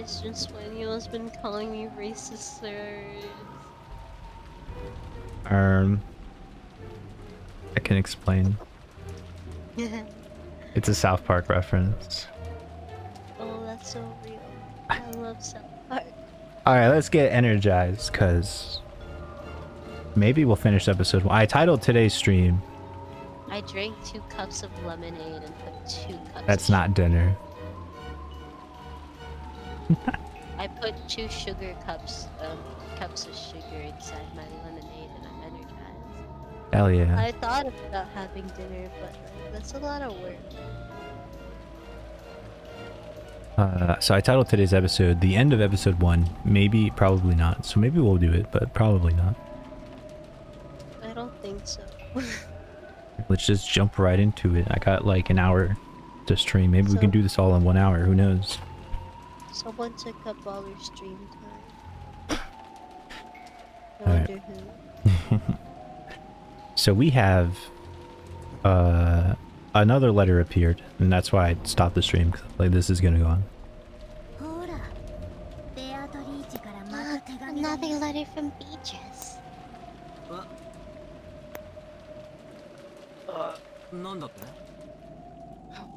since when you has been calling me racist slurs? I can explain. It's a South Park reference. Oh, that's so real. I love South Park. Alright, let's get energized, cause maybe we'll finish episode 1. I titled today's stream. I drank 2 cups of lemonade and put 2 cups. That's not dinner. I put 2 sugar cups of sugar inside my lemonade and I'm energized. Hell yeah. I thought about having dinner, but that's a lot of work. So I titled today's episode the end of episode 1. Maybe, probably not. So maybe we'll do it, but probably not. I don't think so. Let's just jump right into it. I got like an hour to stream. Maybe we can do this all in 1 hour. Who knows? Someone took up all your stream time. I wonder who. So we have another letter appeared, and that's why I stopped the stream. Like, this is gonna go on. Another letter from Beatrice.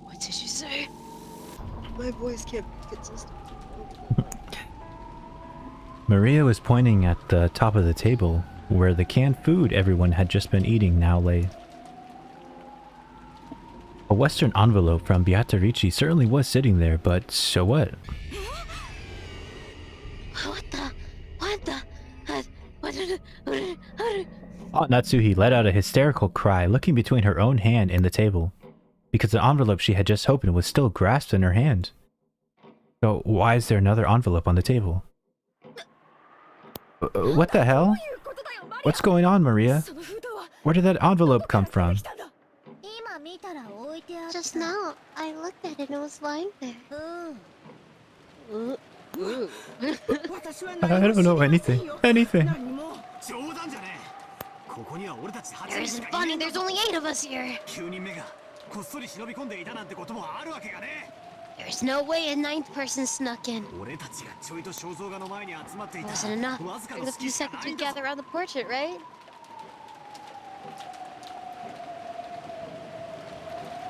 What did you say? My voice can't be consistent. Maria was pointing at the top of the table, where the canned food everyone had just been eating now lay. A Western envelope from Beatrice certainly was sitting there, but so what? Aunt Natsuhi let out a hysterical cry, looking between her own hand and the table, because the envelope she had just opened was still grasped in her hand. So why is there another envelope on the table? What the hell? What's going on, Maria? Where did that envelope come from? Just now, I looked at it and it was lying there. I don't know anything. Anything. There isn't funny, there's only 8 of us here. There's no way a 9th person snuck in. It wasn't enough for the few seconds we gather around the portrait, right?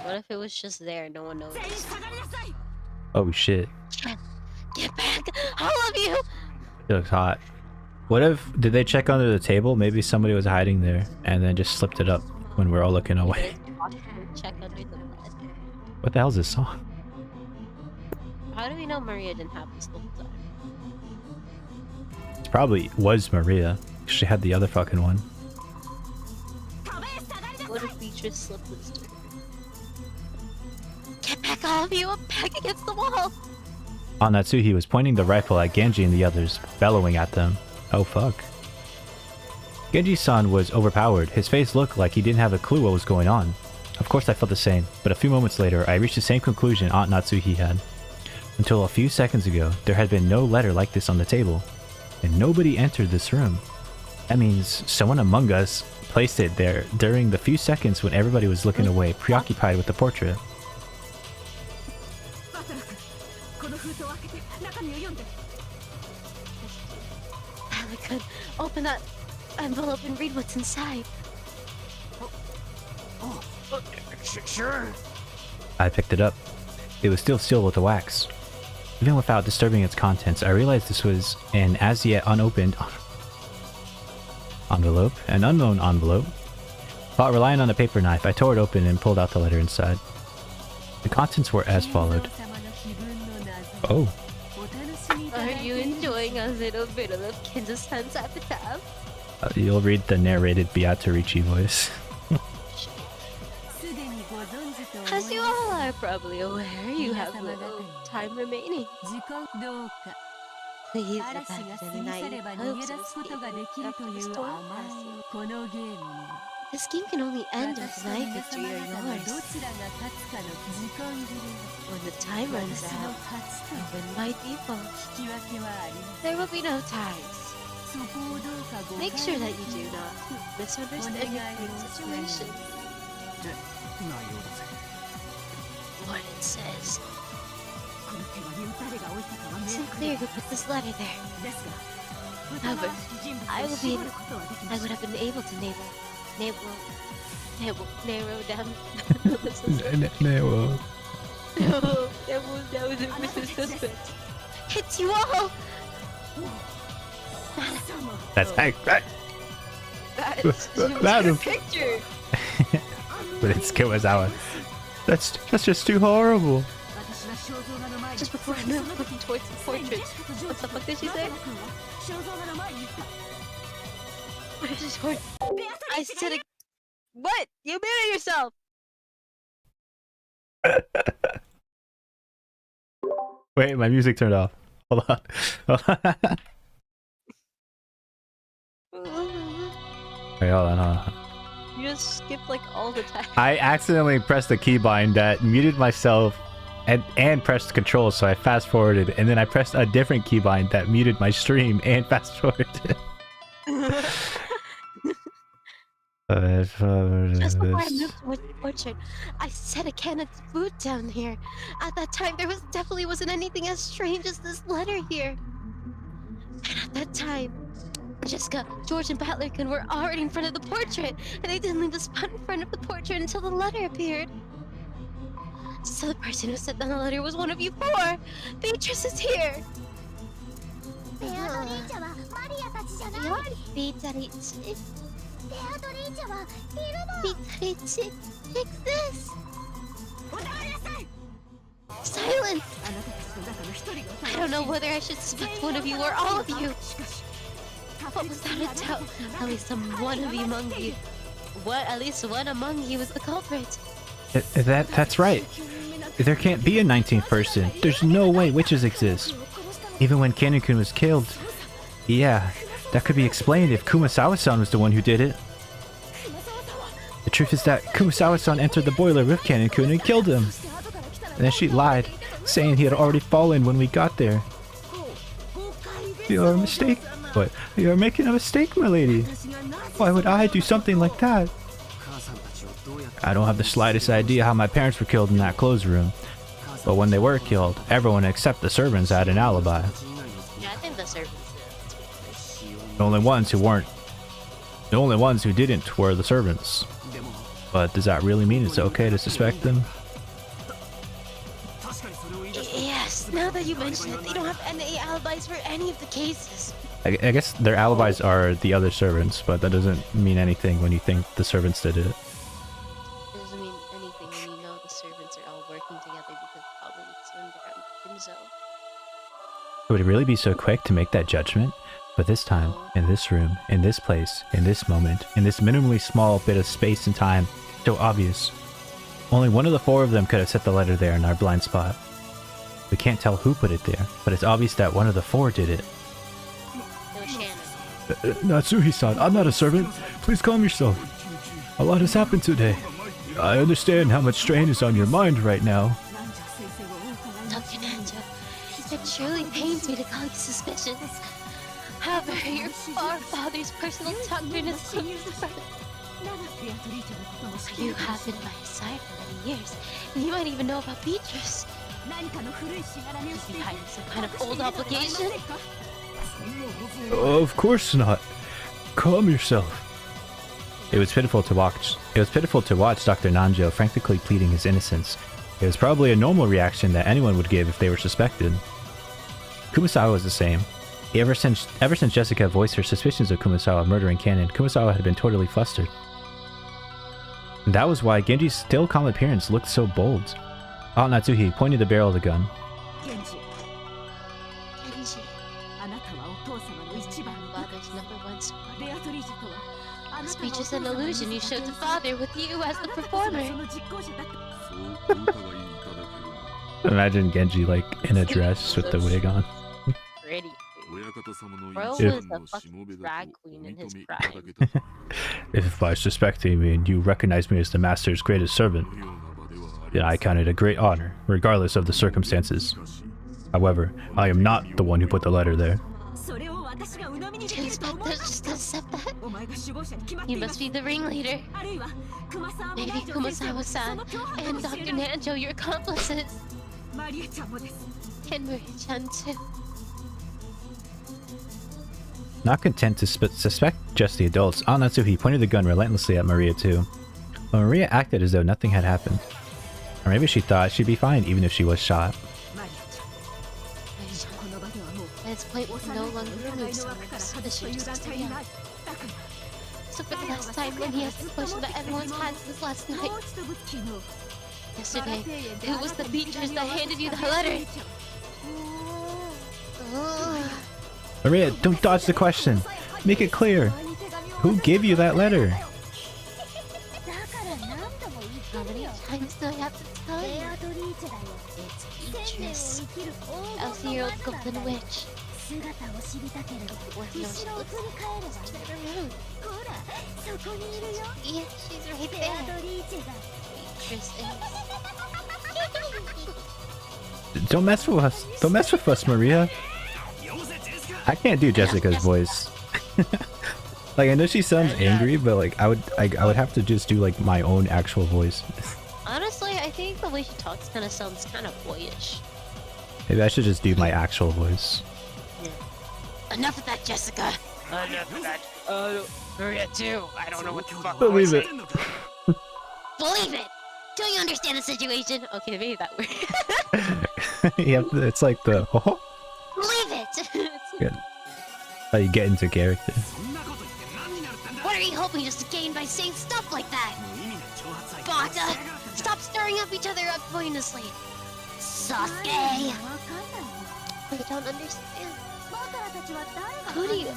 What if it was just there, no one noticed? Oh shit. Get back, all of you! It looks hot. What if, did they check under the table? Maybe somebody was hiding there and then just slipped it up when we're all looking away. Check under the bed. What the hell is this song? How do we know Maria didn't have this the whole time? It probably was Maria. She had the other fucking one. What if Beatrice slipped this to her? Get back, all of you! I'm back against the wall! Aunt Natsuhi was pointing the rifle at Genji and the others, bellowing at them. Oh fuck. Genji-san was overpowered. His face looked like he didn't have a clue what was going on. Of course I felt the same, but a few moments later I reached the same conclusion Aunt Natsuhi had. Until a few seconds ago, there had been no letter like this on the table, and nobody entered this room. That means someone among us placed it there during the few seconds when everybody was looking away, preoccupied with the portrait. Good. Open that envelope and read what's inside. Sure. I picked it up. It was still sealed with the wax. Even without disturbing its contents, I realized this was an as yet unopened envelope, an unknown envelope. While relying on a paper knife, I tore it open and pulled out the letter inside. The contents were as followed. Oh. Are you enjoying a little bit of Kinza-san's epitaph? You'll read the narrated Beatrice voice. As you all are probably aware, you have little time remaining. Please abandon the naive hopes of escaping after the storm passes. This game can only end with my victory or yours. When the time runs out, you win by default. There will be no ties. Make sure that you do not misunderstand your current situation. What it says. It's unclear who put this letter there. However, I would have been able to narrow down this is suspect. It's you all! That's That's Madam. your picture! But it's Kumasawa. That's just too horrible. Just before I moved looking towards the portrait. What the fuck did she say? What is this for? I said it. What? You muted yourself! Wait, my music turned off. Hold on. Wait, hold on. You just skipped like all the time. I accidentally pressed the keybind that muted myself and pressed control, so I fast forwarded, and then I pressed a different keybind that muted my stream and fast forwarded. Just before I moved towards the portrait, I set a cannon's boot down here. At that time, there definitely wasn't anything as strange as this letter here. And at that time, Jessica, George, and Battlerkin were already in front of the portrait, and they didn't leave the spot in front of the portrait until the letter appeared. So the person who set down the letter was one of you four. Beatrice is here. Beatrice, fix this. Silence! I don't know whether I should suspect one of you or all of you. But without a doubt, at least one among you is the culprit. That's right. There can't be a 19th person. There's no way witches exist. Even when Kanen-kun was killed. Yeah, that could be explained if Kumasawa-san was the one who did it. The truth is that Kumasawa-san entered the boiler with Kanen-kun and killed him. And then she lied, saying he had already fallen when we got there. You're making a mistake, my lady. Why would I do something like that? I don't have the slightest idea how my parents were killed in that clothes room. But when they were killed, everyone except the servants had an alibi. Yeah, I think the servants did. The only ones who didn't were the servants. But does that really mean it's okay to suspect them? Yes, now that you mention it, they don't have any alibis for any of the cases. I guess their alibis are the other servants, but that doesn't mean anything when you think the servants did it. It doesn't mean anything when you know the servants are all working together because probably Sundar and Kinzo. Would it really be so quick to make that judgment? But this time, in this room, in this place, in this moment, in this minimally small bit of space and time, so obvious. Only one of the four of them could have set the letter there in our blind spot. We can't tell who put it there, but it's obvious that one of the four did it. No, Shannon. Natsuhi-san, I'm not a servant. Please calm yourself. A lot has happened today. I understand how much strain is on your mind right now. Dr. Nanjo, it surely pains me to call you suspicious. However, your father's personal doctrine is so you have been by his side for many years, and you might even know about Beatrice. Is he hiding some kind of old obligation? Of course not. Calm yourself. It was pitiful to watch. Dr. Nanjo frantically pleading his innocence. It was probably a normal reaction that anyone would give if they were suspected. Kumasawa was the same. Ever since Jessica voiced her suspicions of Kumasawa murdering Kanen, Kumasawa had been totally flustered. And that was why Genji's still calm appearance looked so bold. Natsuhi pointed the barrel of the gun. Genji. Father's #1 supporter. Speech is an illusion you showed to father with you as the performer. Imagine Genji like in a dress with the wig on. Pretty. Bro was a fucking drag queen in his prime. If by suspecting me and you recognize me as the master's greatest servant, then I count it a great honor, regardless of the circumstances. However, I am not the one who put the letter there. Do you expect us just to accept that? You must be the ringleader. Maybe Kumasawa-san and Dr. Nanjo, your accomplices. And Maria-chan too. Not content to suspect just the adults, Aunt Natsuhi pointed the gun relentlessly at Maria too. But Maria acted as though nothing had happened. Or maybe she thought she'd be fine even if she was shot. At this point, we can no longer remove someone so the should just stay out. So for the last time, when he asked the question that everyone's had since last night. Yesterday, who was the features that handed you the letter? Maria, don't dodge the question. Make it clear. Who gave you that letter? How many times do I have to tell you? It's Beatrice, 1,000-year-old golden witch. With no shoulders, never moved. Yeah, she's right there. Beatrice is. Don't mess with us. Don't mess with us, Maria. I can't do Jessica's voice. Like, I know she sounds angry, but like I would have to just do like my own actual voice. Honestly, I think the way she talks kind of sounds kind of boyish. Maybe I should just do my actual voice. Yeah. Enough of that, Jessica. Enough of that. Maria too. I don't know what the fuck. Believe it. Believe it. Don't you understand the situation? Okay, maybe that word. Yeah, it's like the Believe it. good. How you get into character. What are you hoping just to gain by saying stuff like that? Bata, stop stirring up each other up pointlessly. Sasuke. I don't understand. Who do you...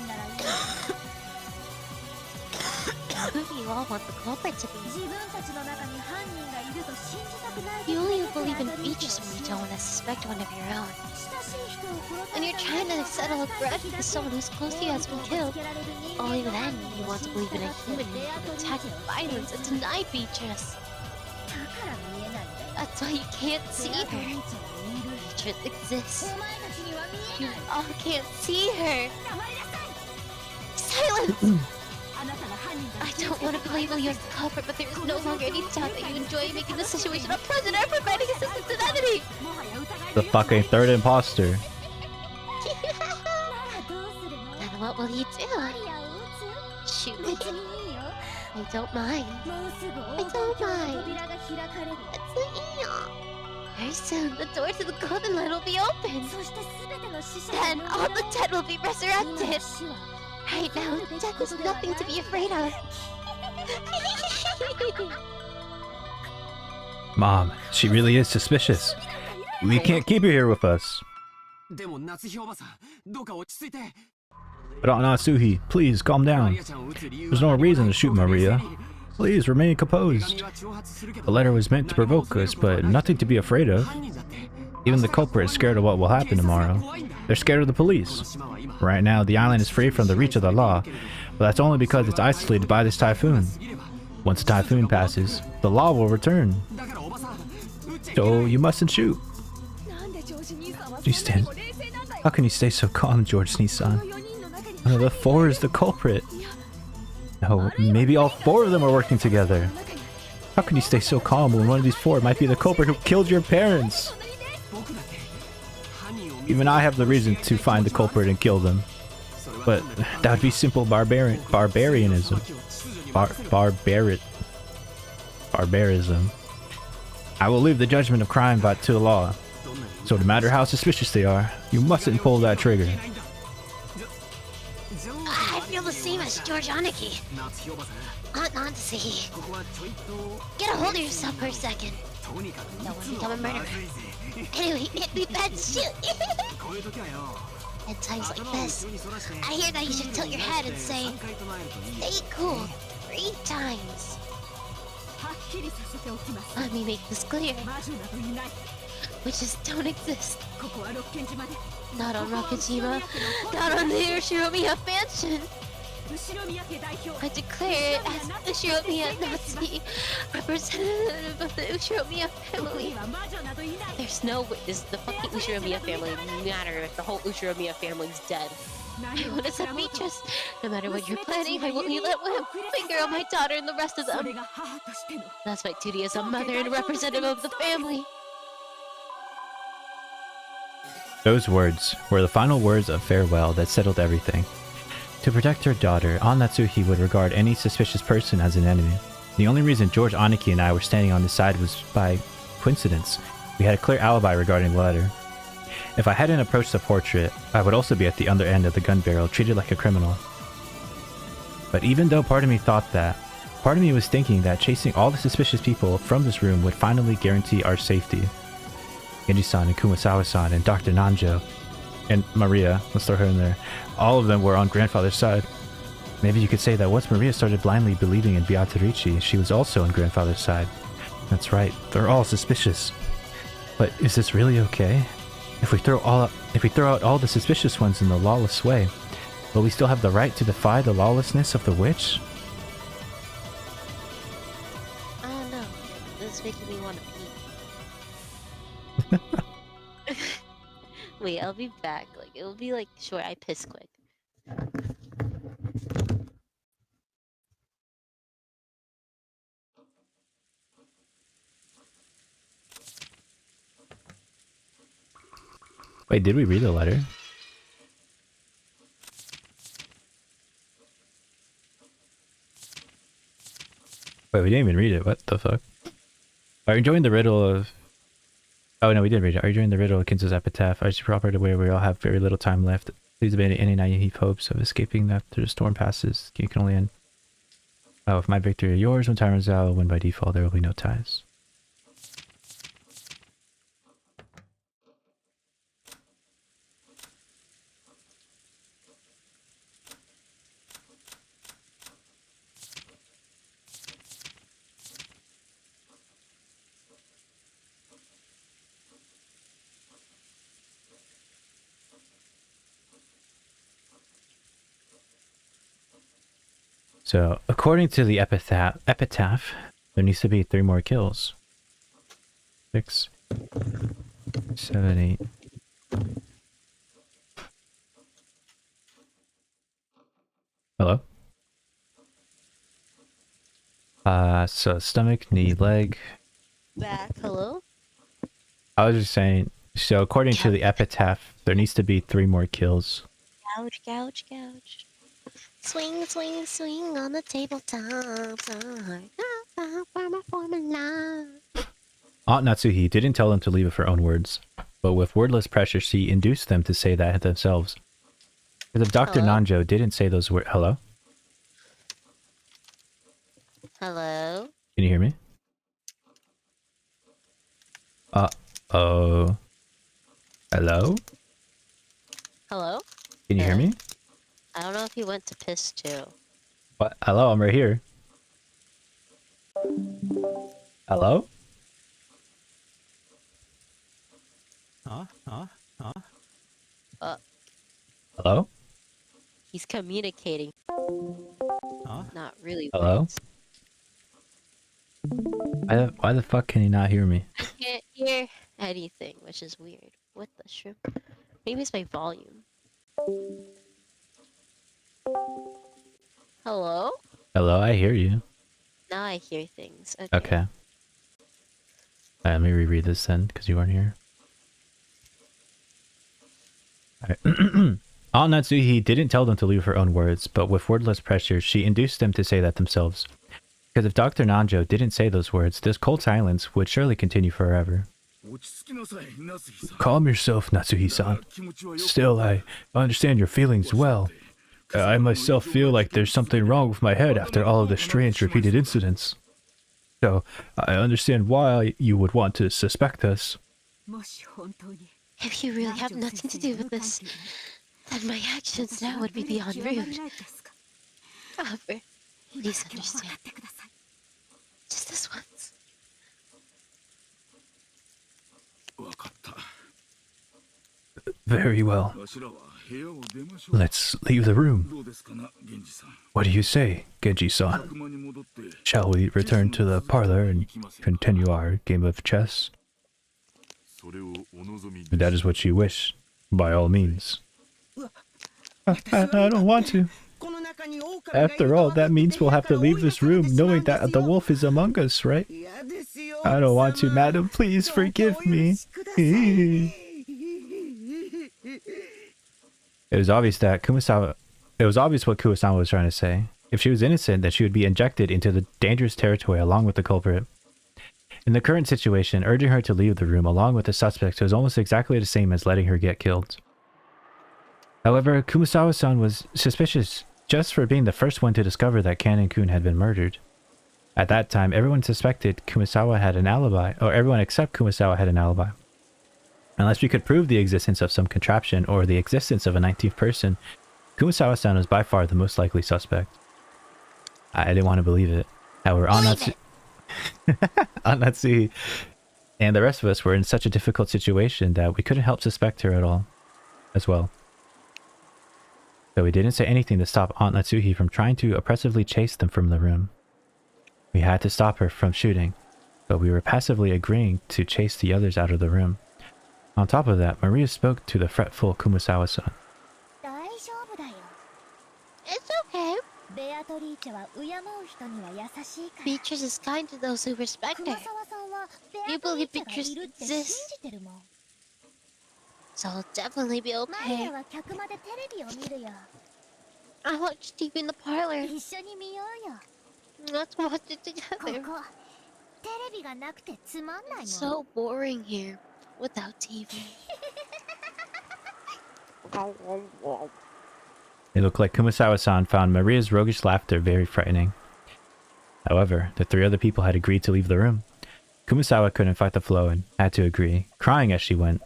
Who do you all want the culprit to be? You only believe in Beatrice when you don't want to suspect one of your own. When you're trying to settle a grudge because someone who's close to you has been killed, only then you want to believe in a human who can attack with violence and deny Beatrice. That's why you can't see her. Beatrice exists. You all can't see her. Silence! I don't want to label you as the culprit, but there is no longer any doubt that you enjoy making the situation unpleasant or providing assistance to enemy. The fucking third imposter. Then what will you do? Shoot me? I don't mind. I don't mind. Very soon, the door to the golden light will be open. Then all the dead will be resurrected. Right now, death is nothing to be afraid of. Mom, she really is suspicious. We can't keep her here with us. But Aunt Natsuhi, please calm down. There's no reason to shoot Maria. Please remain composed. The letter was meant to provoke us, but nothing to be afraid of. Even the culprit is scared of what will happen tomorrow. They're scared of the police. Right now, the island is free from the reach of the law, but that's only because it's isolated by this typhoon. Once the typhoon passes, the law will return. So you mustn't shoot. How can you stay so calm, George Nissan? One of the four is the culprit. No, maybe all four of them are working together. How can you stay so calm when one of these four might be the culprit who killed your parents? Even I have the reason to find the culprit and kill them. But that would be simple barbarism. I will leave the judgment of crime to the law. So no matter how suspicious they are, you mustn't pull that trigger. I feel the same as George Aniki. Aunt Nancy. Get a hold of yourself for a second. Don't want to become a murderer. Anyway, hit me bad shit. At times like this, I hear that you should tilt your head and say, "Stay cool," 3 times. Let me make this clear. Witches don't exist. Not on Rockajima. Not on the Ushiromiya mansion. I declare it as Ushiromiya Natsuki, representative of the Ushiromiya family. There's no witness. The fucking Ushiromiya family matter if the whole Ushiromiya family's dead. I want to set Beatrice. No matter what you're planning, I won't let one finger on my daughter and the rest of them. That's my duty as a mother and representative of the family. Those words were the final words of farewell that settled everything. To protect her daughter, Aunt Natsuhi would regard any suspicious person as an enemy. The only reason George Aniki and I were standing on his side was by coincidence. We had a clear alibi regarding the letter. If I hadn't approached the portrait, I would also be at the other end of the gun barrel, treated like a criminal. But even though part of me thought that, part of me was thinking that chasing all the suspicious people from this room would finally guarantee our safety. Genji-san and Kumasawa-san and Dr. Nanjo and Maria, let's throw her in there, all of them were on grandfather's side. Maybe you could say that once Maria started blindly believing in Beatrice, she was also on grandfather's side. That's right, they're all suspicious. But is this really okay? If we throw out all the suspicious ones in the lawless way, will we still have the right to defy the lawlessness of the witch? I don't know. This is making me want to pee. Wait, I'll be back. Like, it'll be like short. I piss quick. Wait, did we read the letter? Wait, we didn't even read it. What the fuck? Are you enjoying the riddle of... Oh no, we did read it. Are you enjoying the riddle of Kinzo's epitaph? I should proper where we all have very little time left. Please abandon any naive hopes of escaping after the storm passes. You can only end. Oh, if my victory or yours, when time runs out, I'll win by default. There will be no ties. So, according to the epitaph, there needs to be 3 more kills. 6, 7, 8. Hello? So stomach, knee, leg. Back. Hello? I was just saying, so according to the epitaph, there needs to be 3 more kills. Gouge, gouge, gouge. Swing, swing, swing on the tabletop. Aunt Natsuhi didn't tell them to leave of her own words, but with wordless pressure she induced them to say that themselves. Because if Dr. Hello? Nanjo didn't say those words... Hello? Hello? Can you hear me? Uh-oh. Hello? Hello? Can you hear me? I don't know if he went to piss too. What? Hello, I'm right here. Hello? Hello? He's communicating. Not really. Hello? Why the fuck can he not hear me? I can't hear anything, which is weird. What the shrimp? Maybe it's my volume. Hello? Hello, I hear you. Now I hear things. Okay. Okay. Alright, let me reread this then, because you weren't here. Alright. Aunt Natsuhi didn't tell them to leave her own words, but with wordless pressure, she induced them to say that themselves. Because if Dr. Nanjo didn't say those words, this cold silence would surely continue forever. Calm yourself, Natsuhi-san. Still, I understand your feelings well. I myself feel like there's something wrong with my head after all of the strange repeated incidents. So, I understand why you would want to suspect us. If you really have nothing to do with this, then my actions now would be beyond rude. However, please understand. Just this once. Very well. Let's leave the room. What do you say, Genji-san? Shall we return to the parlor and continue our game of chess? If that is what you wish, by all means. I don't want to. After all, that means we'll have to leave this room knowing that the wolf is among us, right? I don't want to, madam. Please forgive me. It was obvious that Kumasawa. It was obvious what Kurosawa was trying to say. If she was innocent, then she would be injected into the dangerous territory along with the culprit. In the current situation, urging her to leave the room along with the suspects was almost exactly the same as letting her get killed. However, Kumasawa-san was suspicious just for being the first one to discover that Kanen-kun had been murdered. At that time, everyone suspected Kumasawa had an alibi, or everyone except Kumasawa had an alibi. Unless we could prove the existence of some contraption or the existence of a 19th person, Kumasawa-san was by far the most likely suspect. I didn't want to believe it. However, Natsuhi and the rest of us were in such a difficult situation that we couldn't help suspect her at all, as well. So we didn't say anything to stop Aunt Natsuhi from trying to oppressively chase them from the room. We had to stop her from shooting, but we were passively agreeing to chase the others out of the room. On top of that, Maria spoke to the fretful Kumasawa-san. It's okay. Beatrice is kind to those who respect her. You believe Beatrice exists, so I'll definitely be okay. I watch TV in the parlor. Let's watch it together. It's so boring here without TV. It looked like Kumasawa-san found Maria's roguish laughter very frightening. However, the three other people had agreed to leave the room. Kumasawa couldn't fight the flow and had to agree, crying as she went.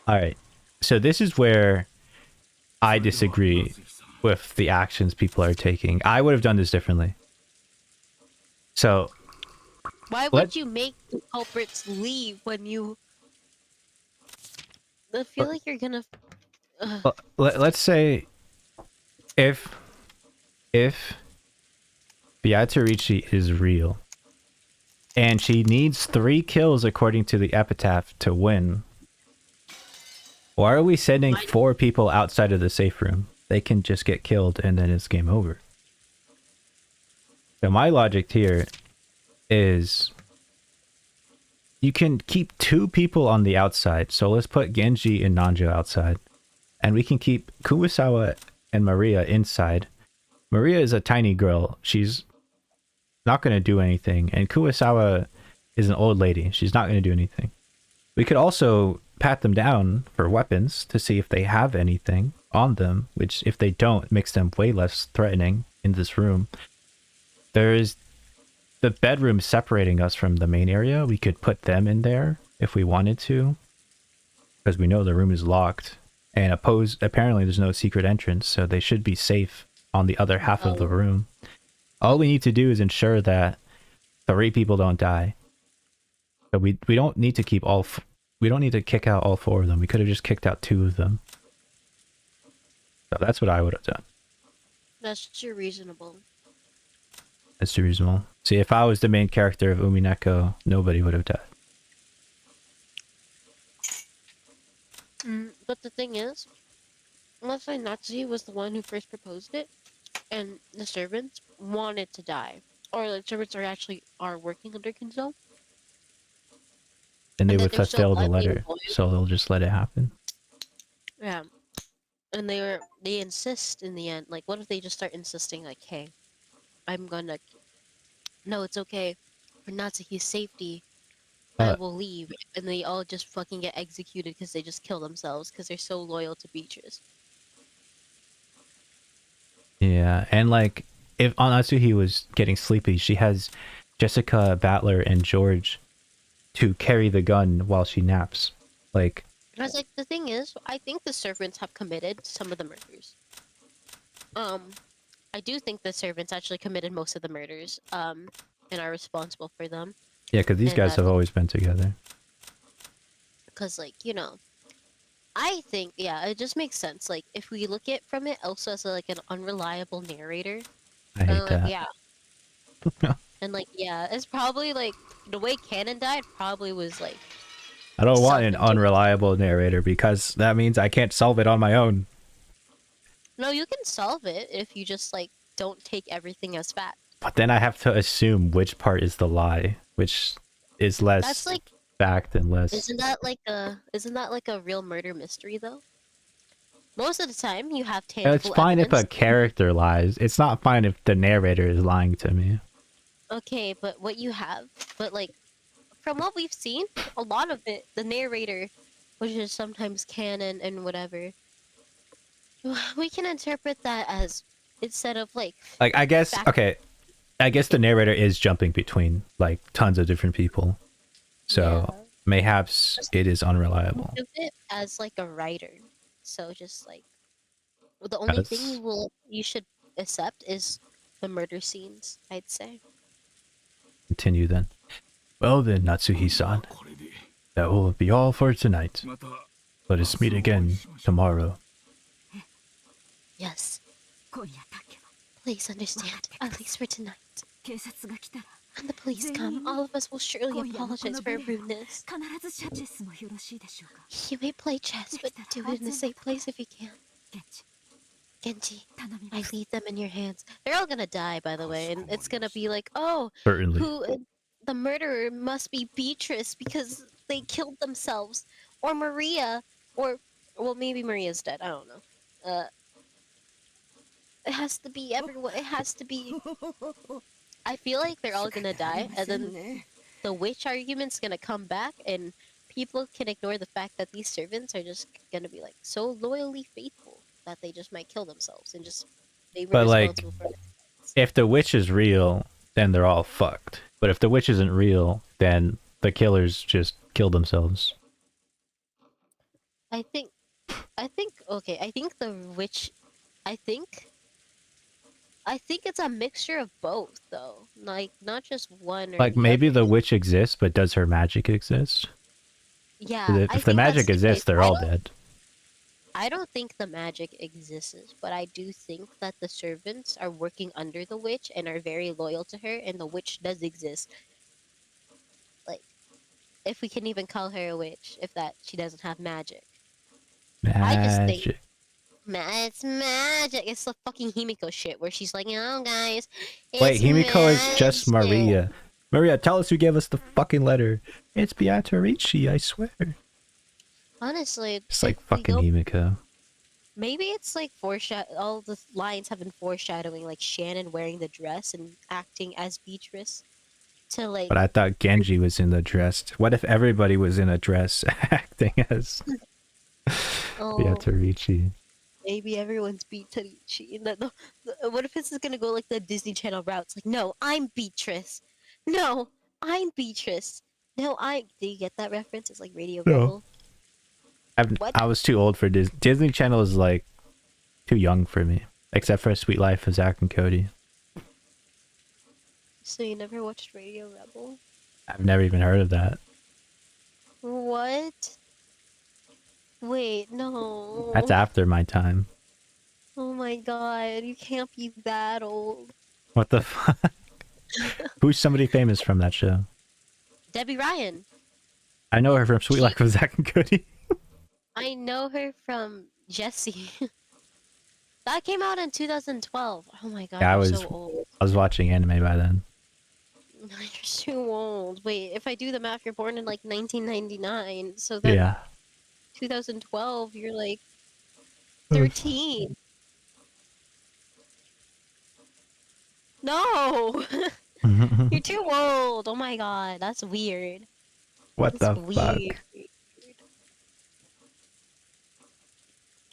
Alright, so this is where I disagree with the actions people are taking. I would have done this differently. So, why would you make the culprits leave when you... I feel like you're gonna... let's say if Beatrice is real and she needs 3 kills according to the epitaph to win, why are we sending 4 people outside of the safe room? They can just get killed and then it's game over. So my logic here is you can keep 2 people on the outside. So let's put Genji and Nanjo outside. And we can keep Kumasawa and Maria inside. Maria is a tiny girl. She's not going to do anything. And Kumasawa is an old lady. She's not going to do anything. We could also pat them down for weapons to see if they have anything on them, which if they don't, makes them way less threatening in this room. There's the bedroom separating us from the main area. We could put them in there if we wanted to, because we know the room is locked. And apparently there's no secret entrance, so they should be safe on the other half of the room. All we need to do is ensure that 3 people don't die. So we don't need to keep we don't need to kick out all 4 of them. We could have just kicked out 2 of them. So that's what I would have done. That's too reasonable. That's too reasonable. See, if I was the main character of Umineko, nobody would have died. But the thing is, let's say Natsuhi was the one who first proposed it, and the servants wanted to die, or the servants are working under Kinzo. And they would fulfill the letter, so they'll just let it happen. Yeah, and they insist in the end. Like, what if they just start insisting, like, "Hey, no, it's okay for Natsuhi's safety. I will leave," and they all just fucking get executed because they just kill themselves because they're so loyal to Beatrice. Yeah, and like, if Natsuhi was getting sleepy, she has Jessica, Battler, and George to carry the gun while she naps. Like, because like the thing is, I think the servants have committed some of the murders. I do think the servants actually committed most of the murders. And are responsible for them. Yeah, because these guys have always been together. Because, like, you know, I think, yeah, it just makes sense. Like, if we look at from it also as like an unreliable narrator. I hate that. Yeah. And like, yeah, it's probably like the way Kanen died probably was like. I don't want an unreliable narrator because that means I can't solve it on my own. No, you can solve it if you just like don't take everything as fact. But then I have to assume which part is the lie, which is less fact and less. Isn't that like a real murder mystery though? Most of the time, you have It's tangible fine if a evidence. character lies. It's not fine if the narrator is lying to me. Okay, but what you have, but like, from what we've seen, a lot of it, the narrator, which is sometimes canon and whatever, we can interpret that as instead of like Like, I guess, fact. okay, I guess the narrator is jumping between like tons of different people. So Yeah. mayhaps Just it is unreliable. think of it as like a writer. So just like the only thing Yes. you should accept is the murder scenes, I'd say. Continue then. Well then, Natsuhi-san, that will be all for tonight. Let us meet again tomorrow. Yes. Please understand, at least for tonight. When the police come, all of us will surely apologize for our rudeness. You may play chess, but do it in a safe place if you can. Genji, I leave them in your hands. They're all gonna die, by the way, and it's gonna be like, oh, Certainly. the murderer must be Beatrice because they killed themselves, or Maria, or well, maybe Maria's dead. I don't know. It has to be everyone. It has to be. I feel like they're all gonna die, and then the witch argument's gonna come back, and people can ignore the fact that these servants are just gonna be like so loyally faithful that they just might kill themselves and just they were But like, responsible for it. if the witch is real, then they're all fucked. But if the witch isn't real, then the killers just kill themselves. I think okay. I think the witch. I think it's a mixture of both, though. Like not just one or Like the maybe other. the witch exists, but does her magic exist? Yeah, If the magic exists, they're all dead. I don't think the magic exists, but I do think that the servants are working under the witch and are very loyal to her, and the witch does exist. Like, if we can even call her a witch, if that she doesn't have magic. I just think Magic. it's magic. It's the fucking Himiko shit where she's like, oh guys, Wait, it's Himiko is just magic." Maria. Maria, tell us who gave us the fucking letter. It's Beatrice, I swear. Honestly, It's like if we fucking go- Himiko. maybe it's like all the lines have been foreshadowing, like Shannon wearing the dress and acting as Beatrice. To like, But I thought Genji was in the dress. What if everybody was in a dress acting as oh, Beatrice? maybe everyone's Beatrice. What if this is gonna go like the Disney Channel route? It's like, no, I'm Beatrice. No, I'm Beatrice. No, do you get that reference? It's like Radio No. Rebel. What? I was too old for Disney. Disney Channel is like too young for me. Except for Sweet Life of Zack and Cody. So you never watched Radio Rebel? I've never even heard of that. What? Wait, no. That's after my time. Oh my god, you can't be that old. What the fuck? Who's somebody famous from that show? Debbie Ryan. I know her from Sweet Life of Zack and Cody. I know her from Jessie. That came out in 2012. Oh my god, Yeah, you're so old. I was watching anime by then. You're too old. Wait, if I do the math, you're born in like 1999. So then Yeah. 2012, you're like 13. No! You're too old. Oh my god, that's weird. What That's the fuck? weird.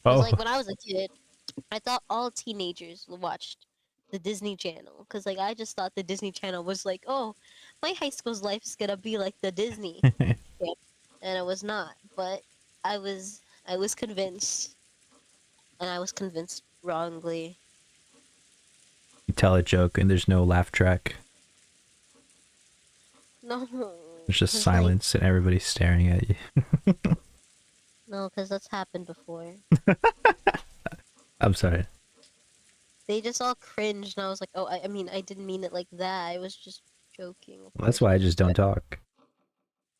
Oh, Like when I was a kid, I thought all teenagers watched the Disney Channel because like I just thought the Disney Channel was like, oh, my high school's life is gonna be like the Disney, and it was not. But I was convinced, and I was convinced wrongly. you tell a joke and there's no laugh track. No, There's just 'cause, like, silence and everybody's staring at you. no, because that's happened before. I'm sorry. They just all cringed, and I was like, oh, I mean, I didn't mean it like that. I was just joking. of Well, that's course. why I just don't talk.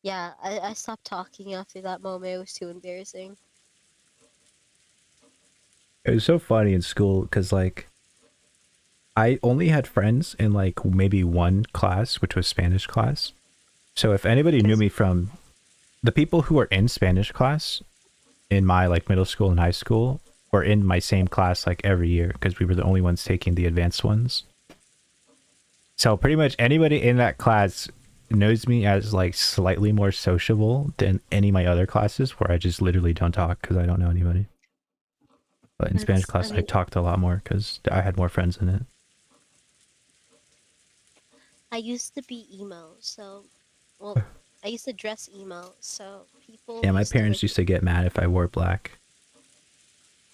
Yeah, I stopped talking after that moment. It was too embarrassing. It was so funny in school because, like, I only had friends in, like, maybe one class, which was Spanish class. So if anybody knew me from the people who were in Spanish class in my, like, middle school and high school, were in my same class like every year because we were the only ones taking the advanced ones. So pretty much anybody in that class knows me as like slightly more sociable than any of my other classes where I just literally don't talk because I don't know anybody. But in Spanish class, I talked a lot more because I had more friends in it. I used to be emo, so, well, I used to dress emo, so people. Yeah, my parents used to get mad if I wore black.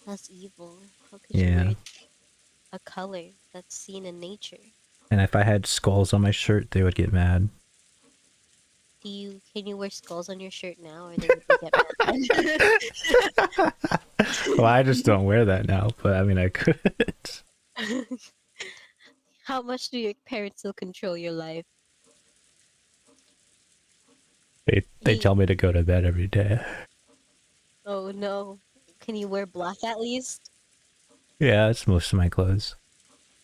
That's evil. How could you wear a color that's seen in nature? And if I had skulls on my shirt, they would get mad. Can you wear skulls on your shirt now, or they would get mad? Well, I just don't wear that now, but I mean, I could. How much do your parents still control your life? They tell me to go to bed every day. Oh no. Can you wear black at least? Yeah, that's most of my clothes.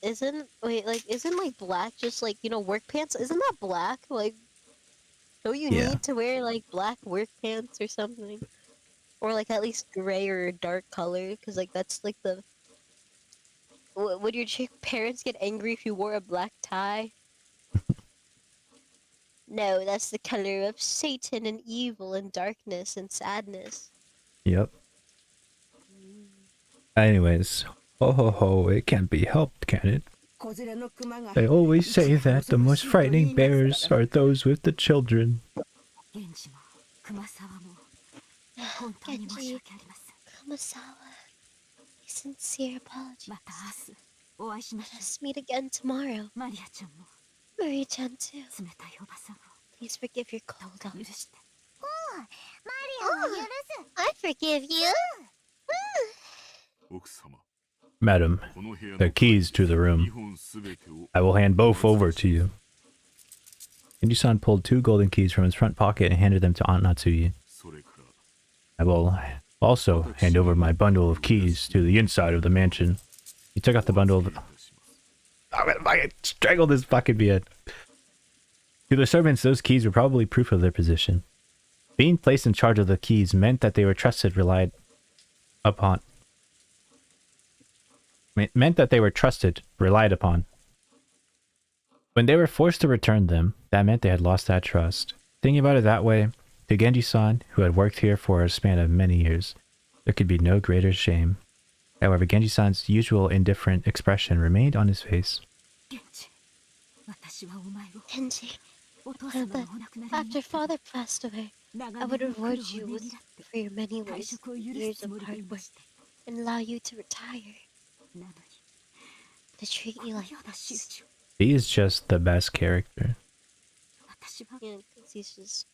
Isn't like black just like, work pants? Isn't that black? Like, don't you need to wear like black work pants or something? Or like at least gray or a dark color? Because like that's like the... Would your parents get angry if you wore a black tie? No, that's the color of Satan and evil and darkness and sadness. Yep. Anyways, ho ho ho, it can't be helped, can it? They always say that the most frightening bears are those with the children. Genji, Kumasawa, sincere apologies. Let us meet again tomorrow. Maria-chan too. Please forgive your cold heart. I forgive you. Madam, the keys to the room. I will hand both over to you. Genji-san pulled 2 golden keys from his front pocket and handed them to Aunt Natsuki. I will also hand over my bundle of keys to the inside of the mansion. He took out the bundle of... I'm gonna fucking strangle this fucking beard. To the servants, those keys were probably proof of their position. Being placed in charge of the keys meant that they were relied upon. When they were forced to return them, that meant they had lost that trust. Thinking about it that way, to Genji-san, who had worked here for a span of many years, there could be no greater shame. However, Genji-san's usual indifferent expression remained on his face. Genji, after father passed away, I would reward you for your many years of hard work and allow you to retire. To treat you like this. He is just the best character. Yeah, because he's just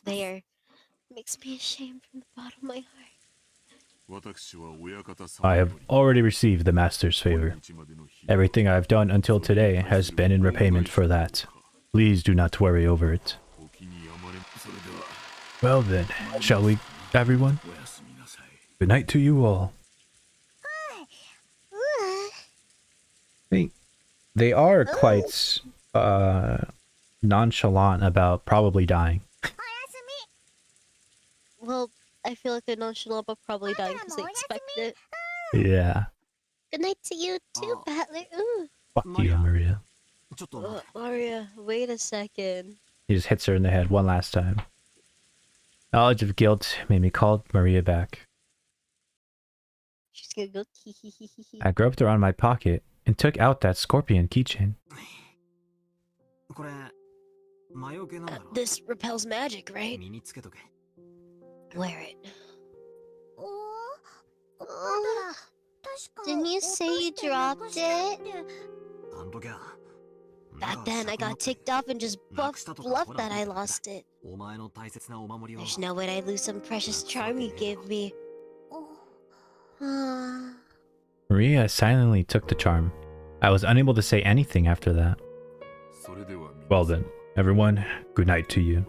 there. Makes me ashamed from the bottom of my heart. I have already received the Master's favor. Everything I have done until today has been in repayment for that. Please do not worry over it. Well then, shall we, everyone? Good night to you all. They are quite nonchalant about probably dying. Well, I feel like they're nonchalant but probably dying because they expect it. Yeah. Good night to you too, Battler. Ooh. Fuck you, Maria. Maria, wait a second. He just hits her in the head one last time. Knowledge of guilt made me call Maria back. She's gonna go I groped around my pocket and took out that scorpion keychain. This repels magic, right? Wear it. Didn't you say you dropped it? Back then, I got ticked off and just bluffed that I lost it. There's no way I'd lose some precious charm you gave me. Maria silently took the charm. I was unable to say anything after that. Well then, everyone, good night to you.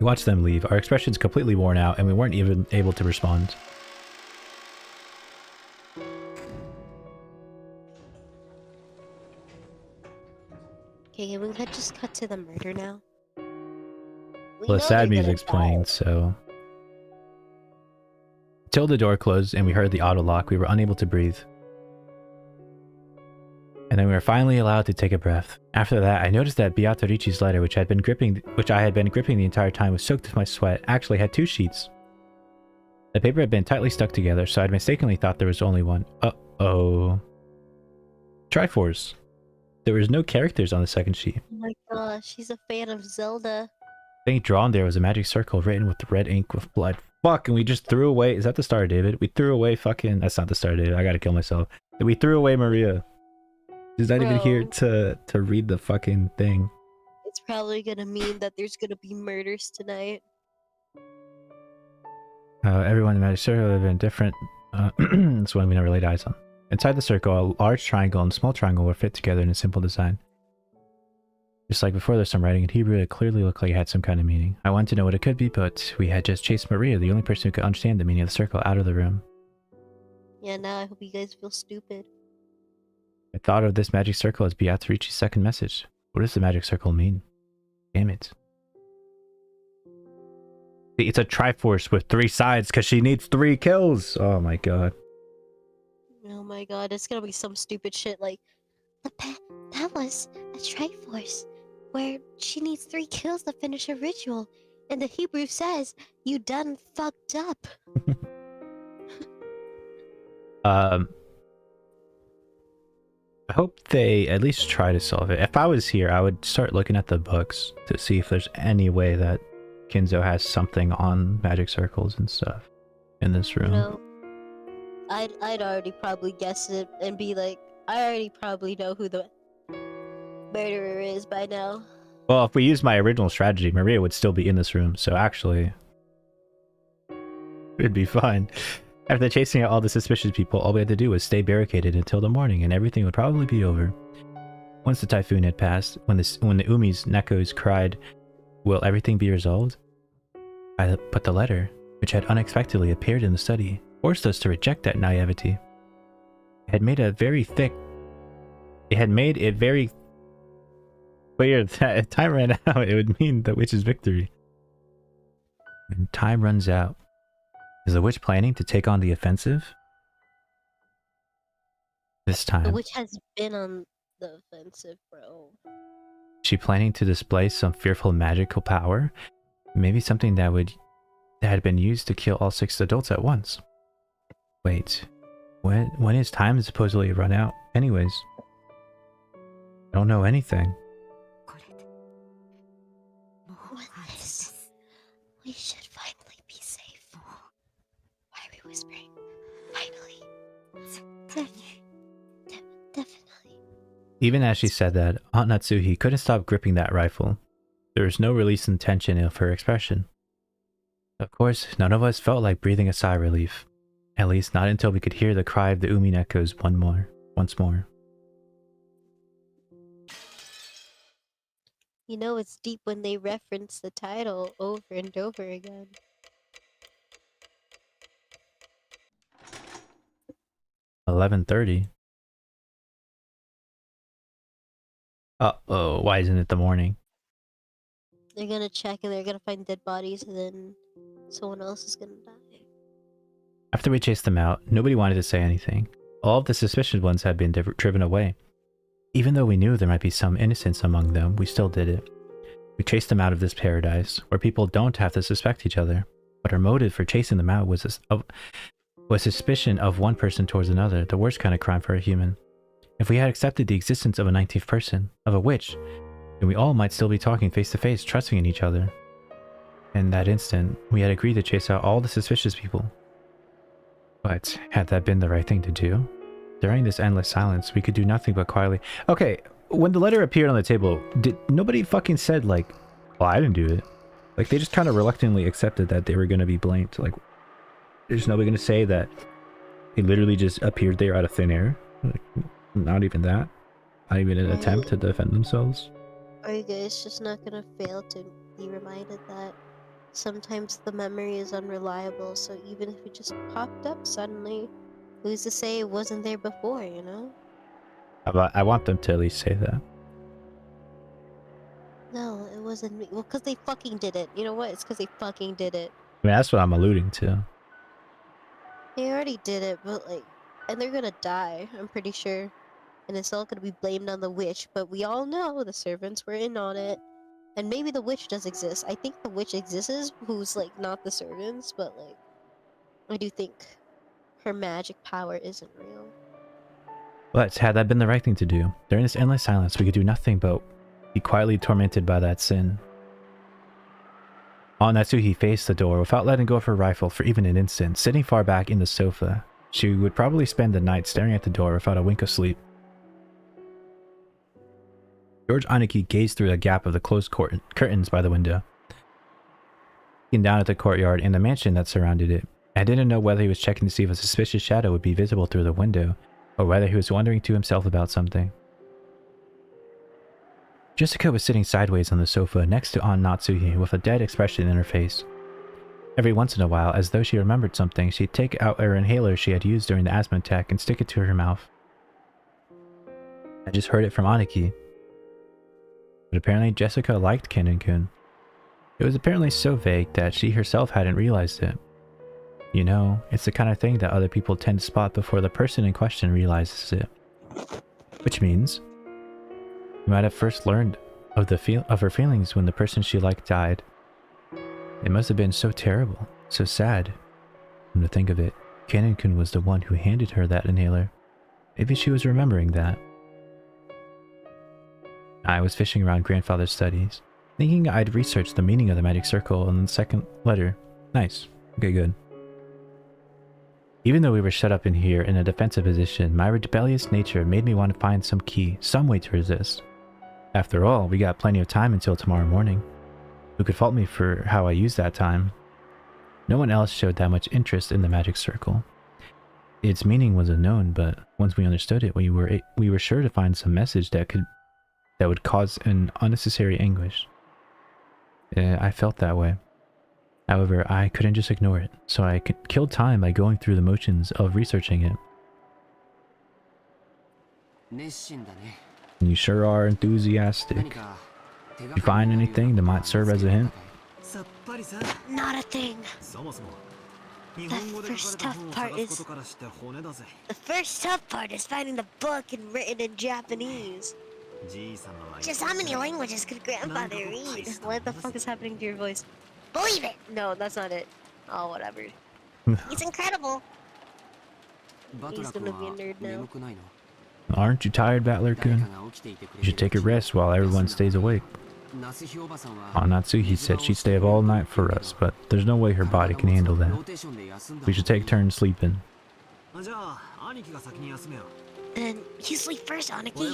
We watched them leave, our expressions completely worn out, and we weren't even able to respond. Okay, can we just cut to the murder now? Well, the sad music's playing, so... Till the door closed and we heard the auto lock, we were unable to breathe. And then we were finally allowed to take a breath. After that, I noticed that Beatrici's letter, which I had been gripping the entire time, was soaked with my sweat, actually had 2 sheets. The paper had been tightly stuck together, so I'd mistakenly thought there was only one. Uh-oh. Triforce. There was no characters on the second sheet. Oh my gosh, he's a fan of Zelda. The thing drawn there was a magic circle written with red ink with blood. Fuck, and we just threw away... Is that the Star of David? We threw away fucking... That's not the Star of David. I gotta kill myself. We threw away Maria. She's not even here to read the fucking thing. It's probably gonna mean that there's gonna be murders tonight. Everyone in the magic circle have been different. That's one we never laid eyes on. Inside the circle, a large triangle and a small triangle were fit together in a simple design. Just like before, there's some writing in Hebrew that clearly looked like it had some kind of meaning. I wanted to know what it could be, but we had just chased Maria, the only person who could understand the meaning of the circle, out of the room. Yeah, now I hope you guys feel stupid. I thought of this magic circle as Beatrici's second message. What does the magic circle mean? Damn it. It's a Triforce with 3 sides because she needs 3 kills. Oh my god. Oh my god, it's gonna be some stupid shit like that was a Triforce where she needs 3 kills to finish a ritual, and the Hebrew says you done fucked up. I hope they at least try to solve it. If I was here, I would start looking at the books to see if there's any way that Kinzo has something on magic circles and stuff in this room. You know, I'd already probably guess it and be like, I already probably know who the murderer is by now. Well, if we use my original strategy, Maria would still be in this room, so actually it'd be fine. After chasing out all the suspicious people, all we had to do was stay barricaded until the morning, and everything would probably be over. Once the typhoon had passed, when the Uminekos cried, "Will everything be resolved?" But the letter, which had unexpectedly appeared in the study, forced us to reject that naivety. It had made it very clear that if time ran out, it would mean the witch's victory. When time runs out, is the witch planning to take on the offensive? This time. The witch has been on the offensive, bro. Is she planning to display some fearful magical power? Maybe something that had been used to kill all 6 adults at once. Wait, when is time supposedly run out? Anyways, I don't know anything. With this, we should finally be safe. Why are we whispering? Finally. Definitely. Even as she said that, Aunt Natsuhi couldn't stop gripping that rifle. There was no release in tension of her expression. Of course, none of us felt like breathing a sigh of relief. At least not until we could hear the cry of the Uminekos once more. You know it's deep when they reference the title over and over again. $11:30. Uh-oh, why isn't it the morning? They're gonna check and they're gonna find dead bodies, and then someone else is gonna die. After we chased them out, nobody wanted to say anything. All of the suspicious ones had been driven away. Even though we knew there might be some innocence among them, we still did it. We chased them out of this paradise, where people don't have to suspect each other. But our motive for chasing them out was suspicion of one person towards another, the worst kind of crime for a human. If we had accepted the existence of a 19th person, of a witch, then we all might still be talking face to face, trusting in each other. In that instant, we had agreed to chase out all the suspicious people. But had that been the right thing to do? During this endless silence, we could do nothing but quietly... Okay, when the letter appeared on the table, nobody fucking said, like, well, I didn't do it. Like, they just kind of reluctantly accepted that they were going to be blamed. Like, there's nobody going to say that it literally just appeared there out of thin air. Like, not even that. Not even an attempt to defend themselves. Are you guys just not gonna fail to be reminded that sometimes the memory is unreliable, so even if it just popped up suddenly, who's to say it wasn't there before, you know? I want them to at least say that. No, it wasn't me. Well, because they fucking did it. You know what? It's because they fucking did it. I mean, that's what I'm alluding to. already did it, but like, and they're gonna die, I'm pretty sure. And it's all gonna be blamed on the witch, but we all know the servants were in on it. And maybe the witch does exist. I think the witch exists, who's like not the servants, but like, I do think her magic power isn't real. But had that been the right thing to do, during this endless silence we could do nothing but be quietly tormented by that sin. Natsuhi faced the door without letting go of her rifle for even an instant, sitting far back in the sofa. She would probably spend the night staring at the door without a wink of sleep. George Aniki gazed through the gap of the closed curtains by the window, looking down at the courtyard and the mansion that surrounded it. I didn't know whether he was checking to see if a suspicious shadow would be visible through the window, or whether he was wondering to himself about something. Jessica was sitting sideways on the sofa next to Aunt Natsuhi with a dead expression in her face. Every once in a while, as though she remembered something, she'd take out her inhaler she had used during the asthma attack and stick it to her mouth. I just heard it from Aniki. But apparently Jessica liked Kennen-kun. It was apparently so vague that she herself hadn't realized it. You know, it's the kind of thing that other people tend to spot before the person in question realizes it. Which means you might have first learned of her feelings when the person she liked died. It must have been so terrible, so sad. Come to think of it, Kennen-kun was the one who handed her that inhaler. Maybe she was remembering that. I was fishing around grandfather's studies, thinking I'd researched the meaning of the magic circle in the second letter. Nice. Okay, good. Even though we were shut up in here in a defensive position, my rebellious nature made me want to find some key, some way to resist. After all, we got plenty of time until tomorrow morning. Who could fault me for how I used that time? No one else showed that much interest in the magic circle. Its meaning was unknown, but once we understood it, we were sure to find some message that would cause an unnecessary anguish. I felt that way. However, I couldn't just ignore it, so I killed time by going through the motions of researching it. You sure are enthusiastic. You find anything that might serve as a hint? Not a thing. The first tough part is finding the book and written in Japanese. Just how many languages could grandfather read? What the fuck is happening to your voice? Believe it! No, that's not it. Oh, whatever. He's incredible. He's gonna be a nerd now. Aren't you tired, Battler-kun? You should take a rest while everyone stays awake. Natsuhi said she'd stay up all night for us, but there's no way her body can handle that. We should take turns sleeping. Then you sleep first, Aniki.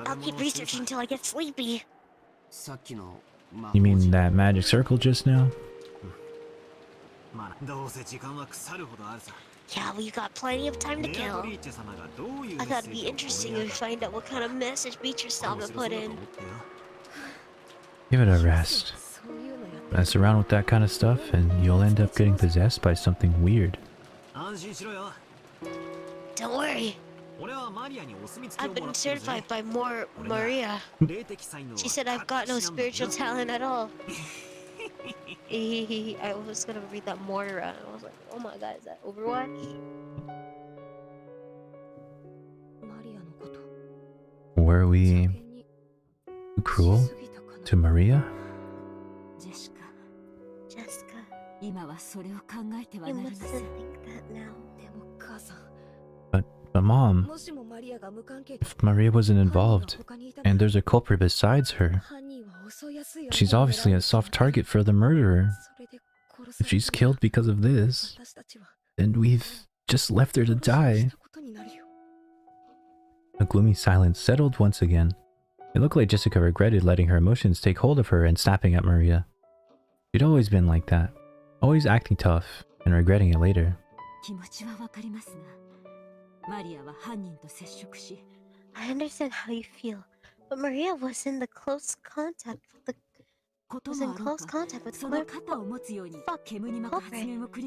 I'll keep researching until I get sleepy. You mean that magic circle just now? Yeah, we got plenty of time to kill. I thought it'd be interesting if we find out what kind of message Beatrice Salva put in. Give it a rest. Mess around with that kind of stuff and you'll end up getting possessed by something weird. Don't worry. I've been certified by Maria. She said I've got no spiritual talent at all. I was gonna read that Moira. I was like, oh my god, is that Overwatch? Were we cruel to Maria? Jessica. You mustn't think that now. But Mom, if Maria wasn't involved, and there's a culprit besides her, she's obviously a soft target for the murderer. If she's killed because of this, then we've just left her to die. A gloomy silence settled once again. It looked like Jessica regretted letting her emotions take hold of her and snapping at Maria. She'd always been like that, always acting tough and regretting it later. I understand how you feel, but Maria was in close contact with the culprit,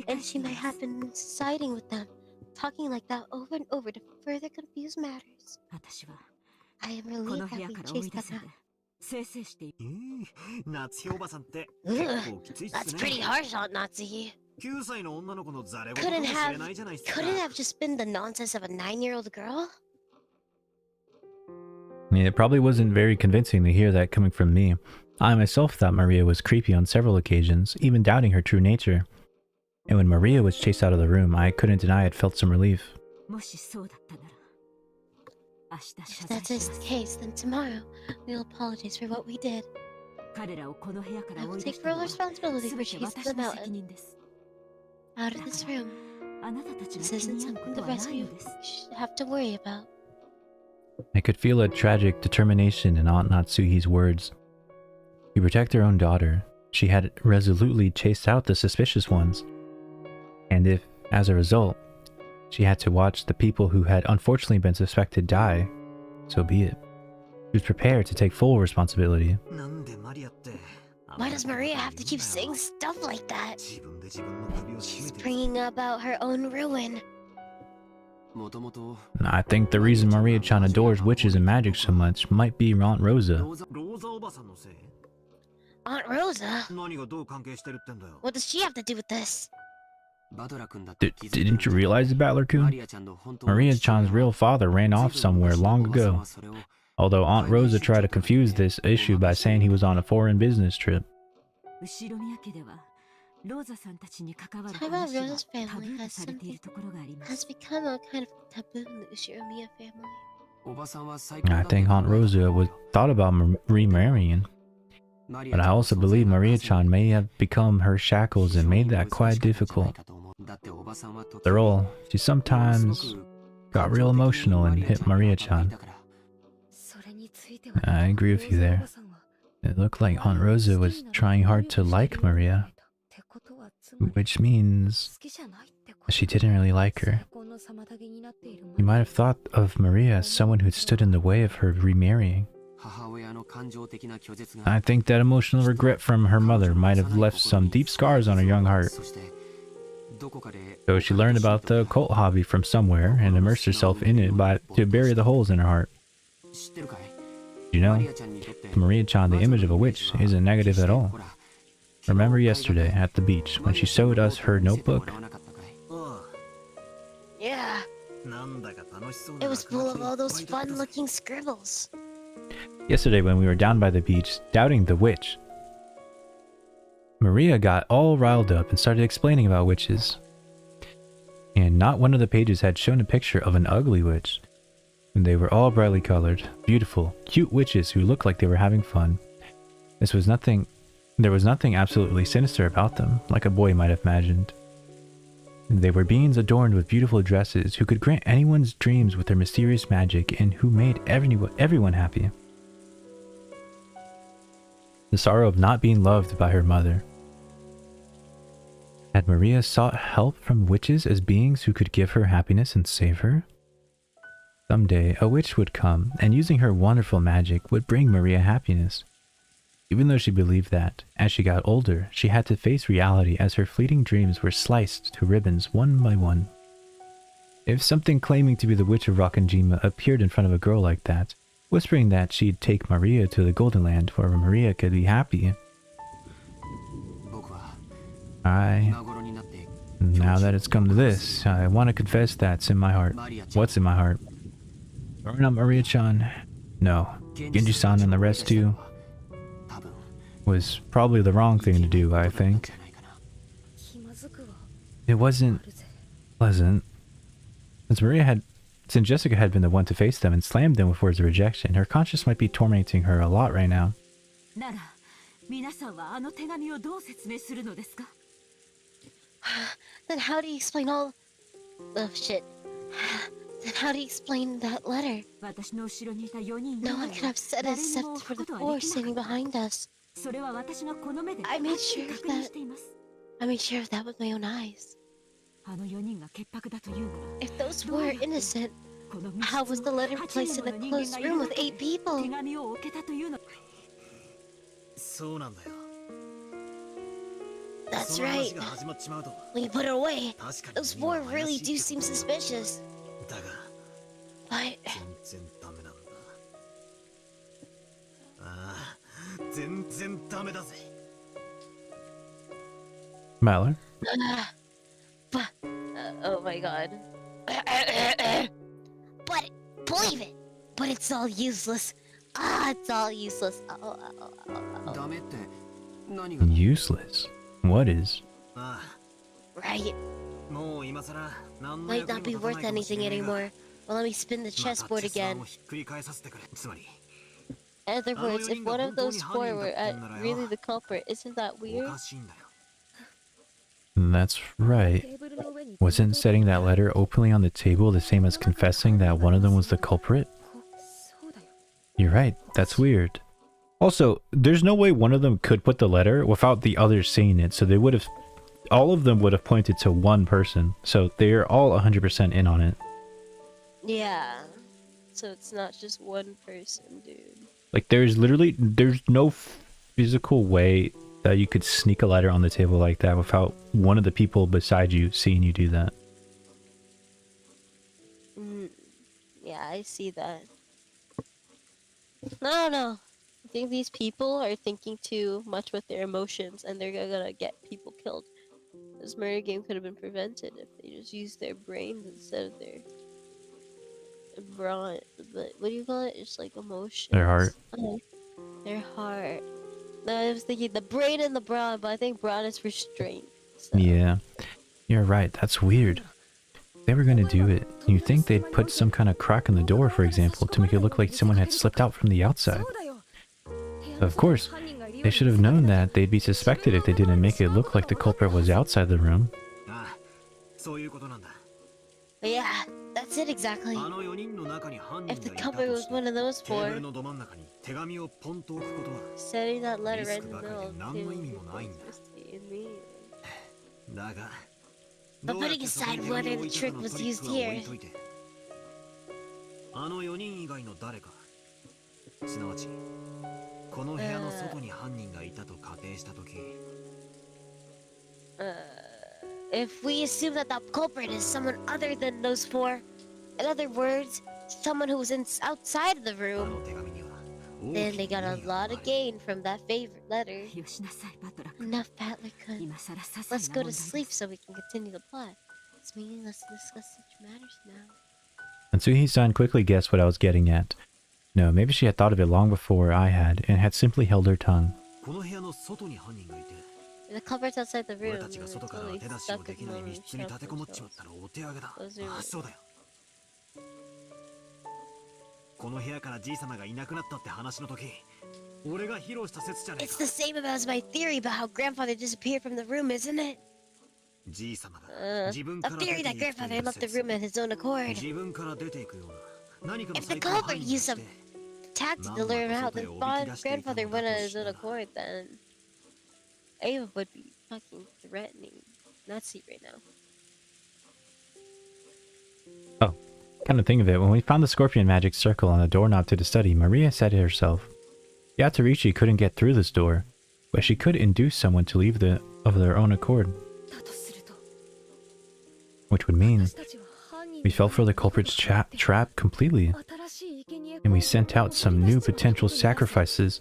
and she might have been siding with them, talking like that over and over to further confuse matters. I am relieved that we chased them out. Ugh, that's pretty harsh, Aunt Natsuhi. Couldn't have just been the nonsense of a 9-year-old girl? I mean, it probably wasn't very convincing to hear that coming from me. I myself thought Maria was creepy on several occasions, even doubting her true nature. And when Maria was chased out of the room, I couldn't deny it felt some relief. If that is the case, then tomorrow we'll apologize for what we did. I will take full responsibility for chasing them out of this room. This isn't something the rest of you should have to worry about. I could feel a tragic determination in Aunt Natsuhi's words. To protect her own daughter, she had resolutely chased out the suspicious ones. And if, as a result, she had to watch the people who had unfortunately been suspected die, so be it. She was prepared to take full responsibility. Why does Maria have to keep saying stuff like that? She's bringing about her own ruin. I think the reason Maria-chan adores witches and magic so much might be Aunt Rosa. Aunt Rosa? What does she have to do with this? Didn't you realize it, Battler-kun? Maria-chan's real father ran off somewhere long ago. Although Aunt Rosa tried to confuse this issue by saying he was on a foreign business trip. Talking about Rosa's family has become a kind of taboo in the Ushiromiya family. I think Aunt Rosa thought about remarrying. But I also believe Maria-chan may have become her shackles and made that quite difficult. After all, she sometimes got real emotional and hit Maria-chan. I agree with you there. It looked like Aunt Rosa was trying hard to like Maria, which means she didn't really like her. You might have thought of Maria as someone who stood in the way of her remarrying. I think that emotional regret from her mother might have left some deep scars on her young heart. So she learned about the occult hobby from somewhere and immersed herself in it to bury the holes in her heart. You know, to Maria-chan, the image of a witch isn't negative at all. Remember yesterday at the beach when she showed us her notebook? Yeah. It was full of all those fun-looking scribbles. Yesterday when we were down by the beach, doubting the witch, Maria got all riled up and started explaining about witches. And not one of the pages had shown a picture of an ugly witch. And they were all brightly colored, beautiful, cute witches who looked like they were having fun. There was nothing absolutely sinister about them, like a boy might have imagined. They were beings adorned with beautiful dresses who could grant anyone's dreams with their mysterious magic and who made everyone happy. The sorrow of not being loved by her mother. Had Maria sought help from witches as beings who could give her happiness and save her? Someday, a witch would come, and using her wonderful magic would bring Maria happiness. Even though she believed that, as she got older, she had to face reality as her fleeting dreams were sliced to ribbons one by one. If something claiming to be the Witch of Rokkanjima appeared in front of a girl like that, whispering that she'd take Maria to the Golden Land where Maria could be happy, now that it's come to this, I want to confess that's in my heart. What's in my heart? Throwing up Maria-chan? No. Genji-san and the rest too? Was probably the wrong thing to do, I think. It wasn't pleasant. Since Jessica had been the one to face them and slammed them with words of rejection, her conscience might be tormenting her a lot right now. Then how do you explain all... Oh, shit. Then how do you explain that letter? No one could have said it except for the four standing behind us. I made sure of that. I made sure of that with my own eyes. If those were innocent, how was the letter placed in a closed room with 8 people? That's right. When you put it away, those 4 really do seem suspicious. But... Mallory? Oh my god. But believe it. But it's all useless. It's all useless. Useless? What is? Right. Might not be worth anything anymore. Well, let me spin the chessboard again. In other words, if one of those four were really the culprit, isn't that weird? That's right. Wasn't setting that letter openly on the table the same as confessing that one of them was the culprit? You're right, that's weird. Also, there's no way one of them could put the letter without the others seeing it, so they would have... all of them would have pointed to one person, so they're all 100% in on it. Yeah. So it's not just one person, dude. Like, there's no physical way that you could sneak a letter on the table like that without one of the people beside you seeing you do that. Yeah, I see that. No. I think these people are thinking too much with their emotions, and they're gonna get people killed. This murder game could have been prevented if they just used their brains instead of their brawn. But what do you call it? It's like emotions. Their heart. Oh, their heart. No, I was thinking the brain and the brawn, but I think brawn is restraint. So. Yeah, you're right. That's weird. If they were gonna do it, you'd think they'd put some kind of crack in the door, for example, to make it look like someone had slipped out from the outside. Of course, they should have known that they'd be suspected if they didn't make it look like the culprit was outside the room. Yeah, that's it exactly. If the culprit was one of those four, setting that letter right in the middle of the table. But putting aside whether the trick was used here, if we assume that the culprit is someone other than those four, in other words, someone who was outside of the room, then they got a lot of gain from that favorite letter. Enough, Battler-kun. Let's go to sleep so we can continue the plot. It's meaningless to discuss such matters now. And Tsuhi-san quickly guessed what I was getting at. No, maybe she had thought of it long before I had, and had simply held her tongue. The culprit's outside the room. Totally stuck in the room. It's the same as my theory about how grandfather disappeared from the room, isn't it? A theory that grandfather left the room at his own accord. If the culprit used some tactic to lure him out, then grandfather went on his own accord, then Ava would be fucking threatening Natsu right now. Oh, kind of think of it, when we found the scorpion magic circle on the doorknob to the study, Maria said to herself, Yatoriichi couldn't get through this door, but she could induce someone to leave of their own accord. Which would mean we fell for the culprit's trap completely, and we sent out some new potential sacrifices.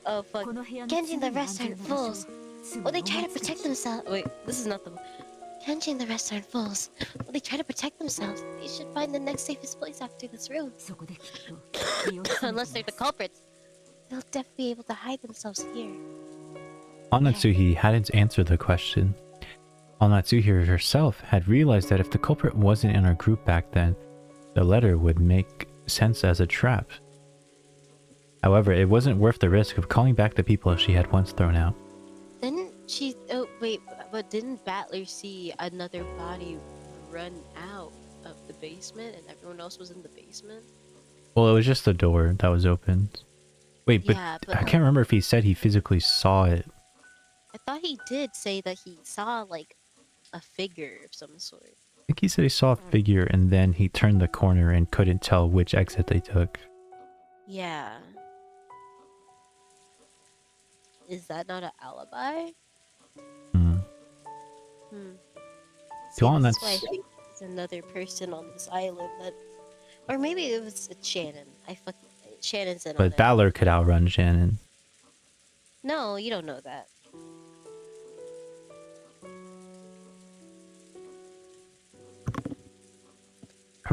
Oh fuck. Genji and the rest aren't fools. Will they try to protect themselves? Wait, this is not the... Genji and the rest aren't fools. Will they try to protect themselves? They should find the next safest place after this room. Unless they're the culprits. They'll definitely be able to hide themselves here. Onatsuhi hadn't answered the question. Onatsuhi herself had realized that if the culprit wasn't in our group back then, the letter would make sense as a trap. However, it wasn't worth the risk of calling back the people she had once thrown out. Didn't she... Oh, wait, but didn't Battler see another body run out of the basement and everyone else was in the basement? Well, it was just the door that was opened. Wait, but, yeah, but I can't remember if he said he physically saw it. I thought he did say that he saw, like, a figure of some sort. I think he said he saw a figure and then he turned the corner and couldn't tell which exit they took. Yeah. Is that not an alibi? Hmm. Hmm. To all See, that's... this is why I think it's another person on this island that, or maybe it was Shannon. Shannon's in on But it. Balor could outrun Shannon. No, you don't know that.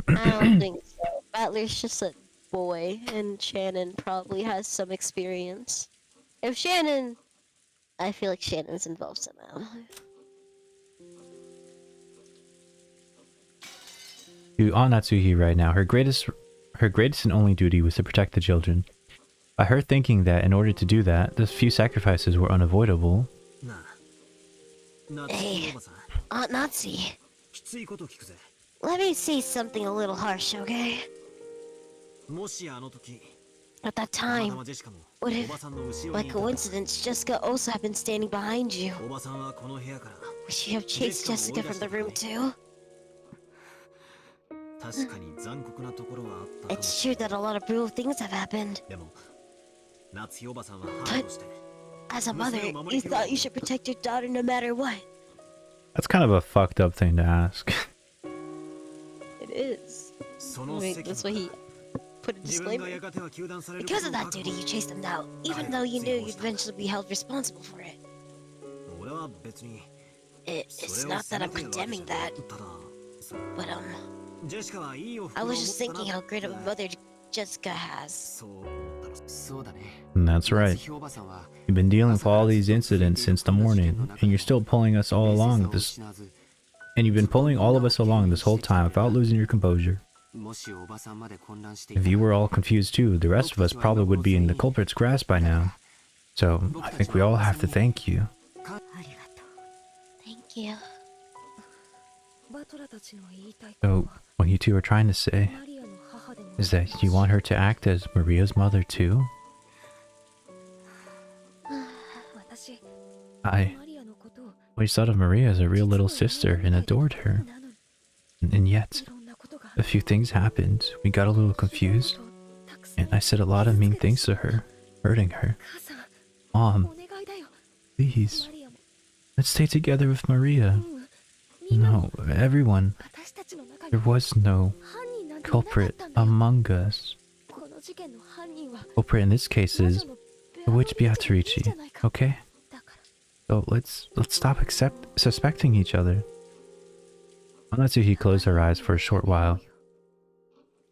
I don't think so. Balor's just a boy, and Shannon probably has some experience. If Shannon, I feel like Shannon's involved somehow. To Anatsuhi right now, her greatest and only duty was to protect the children. By her thinking that in order to do that, the few sacrifices were unavoidable. Hey, Aunt Natsu. Let me say something a little harsh, okay? At that time, what if, by coincidence, Jessica also had been standing behind you? Would she have chased Jessica from the room too? It's true that a lot of brutal things have happened. But, as a mother, you thought you should protect your daughter no matter what. That's kind of a fucked up thing to ask. It is. Wait, that's why he put a disclaimer. Because of that duty, you chased them out, even though you knew you'd eventually be held responsible for it. It's not that I'm condemning that, but I was just thinking how great of a mother Jessica has. And that's right. You've been dealing with all these incidents since the morning, and you're still pulling us all along this. And you've been pulling all of us along this whole time without losing your composure. If you were all confused too, the rest of us probably would be in the culprit's grasp by now. So, I think we all have to thank you. Thank you. So, what you two are trying to say is that you want her to act as Maria's mother too? I always thought of Maria as a real little sister and adored her. And yet, a few things happened. We got a little confused, and I said a lot of mean things to her, hurting her. Mom, please, let's stay together with Maria. No, everyone. There was no culprit among us. Culprit in this case is the witch Beatrice, okay? So let's stop suspecting each other. Anatsuhi closed her eyes for a short while.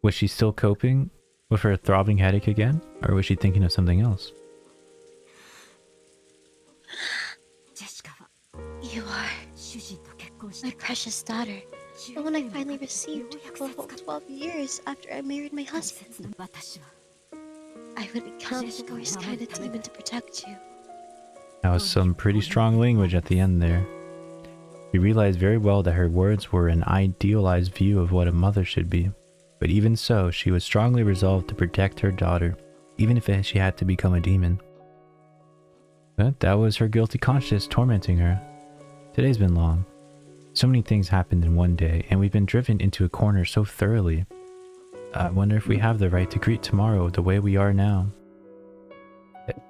Was she still coping with her throbbing headache again, or was she thinking of something else? You are my precious daughter, the one I finally received for a whole 12 years after I married my husband. I would become the worst kind of demon to protect you. That was some pretty strong language at the end there. We realized very well that her words were an idealized view of what a mother should be. But even so, she was strongly resolved to protect her daughter, even if she had to become a demon. But that was her guilty conscience tormenting her. Today's been long. So many things happened in one day, and we've been driven into a corner so thoroughly. I wonder if we have the right to greet tomorrow the way we are now.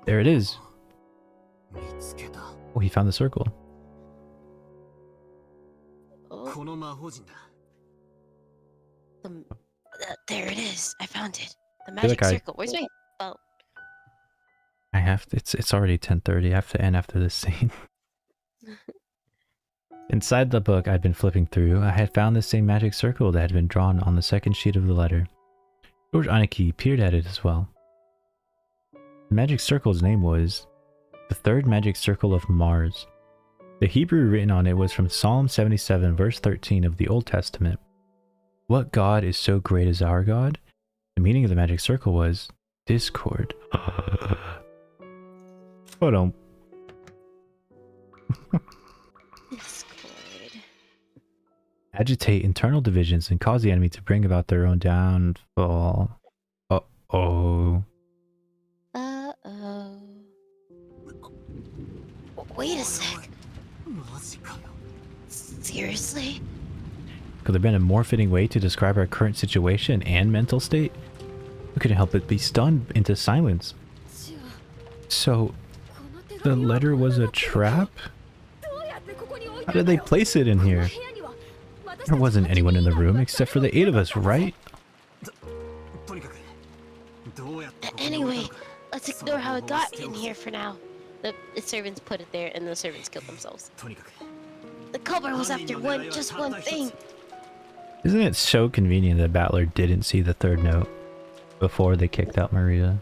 There it is. Oh, he found the circle. There it is. I found it. The magic circle. Where's my phone? I have to, it's already 10:30. I have to end after this scene. Inside the book I'd been flipping through, I had found the same magic circle that had been drawn on the second sheet of the letter. George Aniki peered at it as well. The magic circle's name was the Third Magic Circle of Mars. The Hebrew written on it was from Psalm 77 verse 13 of the Old Testament. What God is so great as our God? The meaning of the magic circle was discord. Hold on. Discord. Agitate internal divisions and cause the enemy to bring about their own downfall. Uh-oh. Uh-oh. Wait a sec. Seriously? Could there have been a more fitting way to describe our current situation and mental state? We couldn't help but be stunned into silence. So, the letter was a trap? How did they place it in here? There wasn't anyone in the room except for the 8 of us, right? Anyway, let's ignore how it got in here for now. The servants put it there, and the servants killed themselves. The culprit was after just one thing. Isn't it so convenient that Battler didn't see the 3rd note before they kicked out Maria?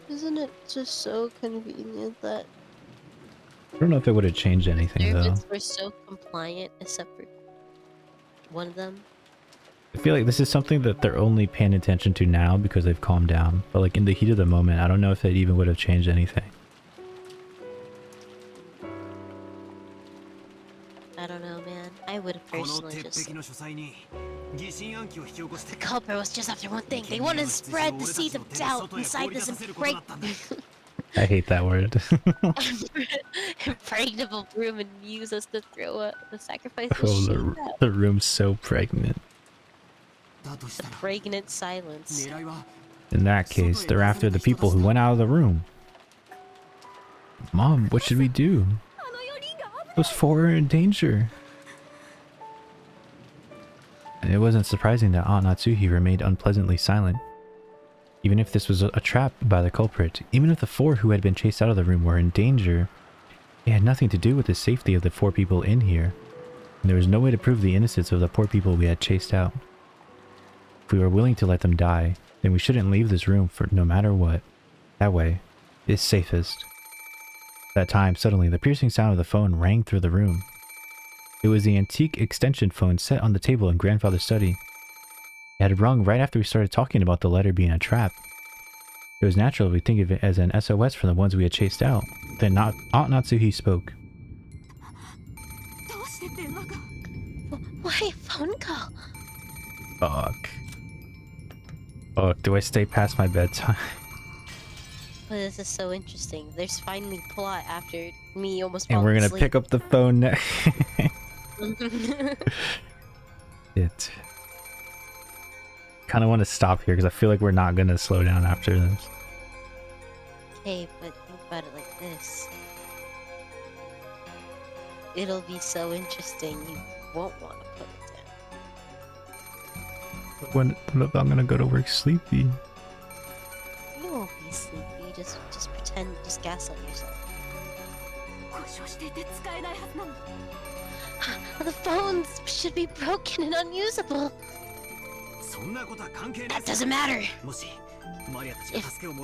Isn't it just so convenient that I don't know if it would have changed anything though. servants were so compliant except for one of them? I feel like this is something that they're only paying attention to now because they've calmed down. But like in the heat of the moment, I don't know if it even would have changed anything. I don't know, man. I would have personally just... The culprit was just after one thing. They wanted to spread the seeds of doubt inside this I hate that word. impregnable room and use us to throw the sacrifice Oh, the room's so pregnant. The pregnant silence. In that case, they're after the people who went out of the room. Mom, what should we do? Those 4 are in danger. And it wasn't surprising that Aunt Natsuhi remained unpleasantly silent. Even if this was a trap by the culprit, even if the 4 who had been chased out of the room were in danger, it had nothing to do with the safety of the 4 people in here. And there was no way to prove the innocence of the poor people we had chased out. If we were willing to let them die, then we shouldn't leave this room for no matter what. That way, it's safest. At that time, suddenly, the piercing sound of the phone rang through the room. It was the antique extension phone set on the table in Grandfather's study. It had rung right after we started talking about the letter being a trap. It was natural we think of it as an SOS from the ones we had chased out. Then Aunt Natsuhi spoke. Why a phone call? Fuck. Fuck, do I stay past my bedtime? Well, this is so interesting. There's finally plot after me almost And we're gonna asleep. pick up the phone next. It. Kind of want to stop here because I feel like we're not gonna slow down after this. Okay, but think about it like this. It'll be so interesting, you won't want to put it down. What if I'm gonna go to work sleepy? You won't be sleepy, just pretend, just gaslight yourself. The phones should be broken and unusable. That doesn't matter.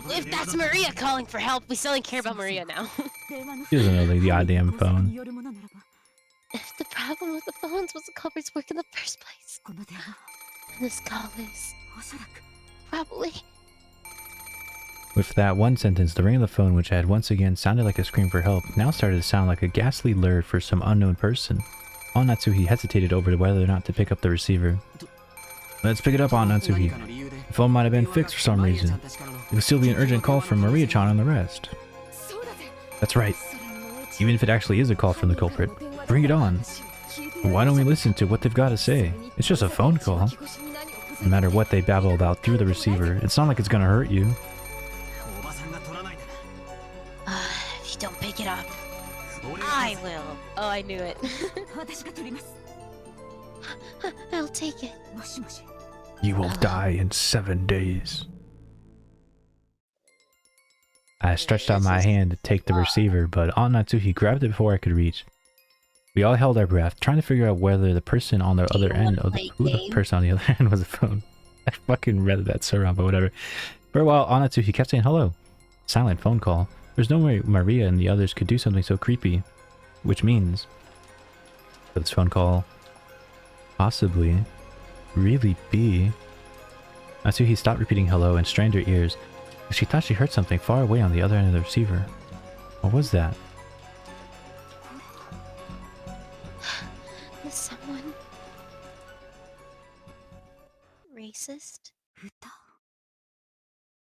If that's Maria calling for help, we still don't care about Maria now. She doesn't know the goddamn phone. If the problem with the phones was the culprit's work in the first place, then this call is probably... With that one sentence, the ring of the phone, which had once again sounded like a scream for help, now started to sound like a ghastly lure for some unknown person. Aunt Natsuhi hesitated over whether or not to pick up the receiver. Let's pick it up, Aunt Natsuhi. The phone might have been fixed for some reason. It would still be an urgent call from Maria-chan and the rest. That's right. Even if it actually is a call from the culprit, bring it on. Why don't we listen to what they've got to say? It's just a phone call. No matter what they babble about through the receiver, it's not like it's gonna hurt you. If you don't pick it up, I will. Oh, I knew it. I'll take it. You will die in 7 days. I stretched out my hand to take the receiver, but Aunt Natsuhi grabbed it before I could reach. We all held our breath, trying to figure out whether the person on the other end of the person on the other end was a phone. I fucking read that so wrong, but whatever. For a while, Aunt Natsuhi kept saying hello. Silent phone call. There's no way Maria and the others could do something so creepy. Which means... could this phone call possibly really be... Natsuhi stopped repeating hello and strained her ears. She thought she heard something far away on the other end of the receiver. What was that? Is someone... racist?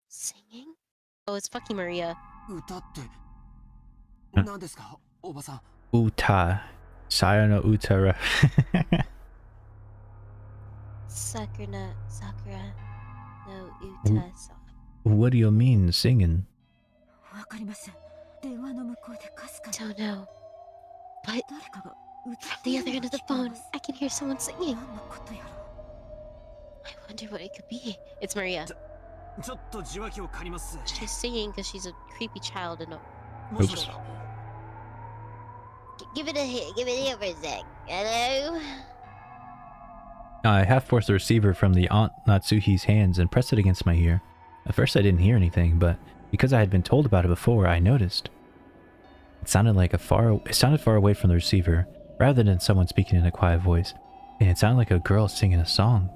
Singing? Oh, it's fucking Maria. Uta. Sayano Utara. Sakura no Uta sa. What do you mean, singing? Don't know. But From the other end of the phone, I can hear someone singing. I wonder what it could be. It's Maria. She's singing because she's a creepy child and a... Oops. Give it a hit. Give it a hit for a sec. Hello? I half forced the receiver from the Aunt Natsuhi's hands and pressed it against my ear. At first I didn't hear anything, but because I had been told about it before, I noticed. It sounded far away from the receiver, rather than someone speaking in a quiet voice, and it sounded like a girl singing a song.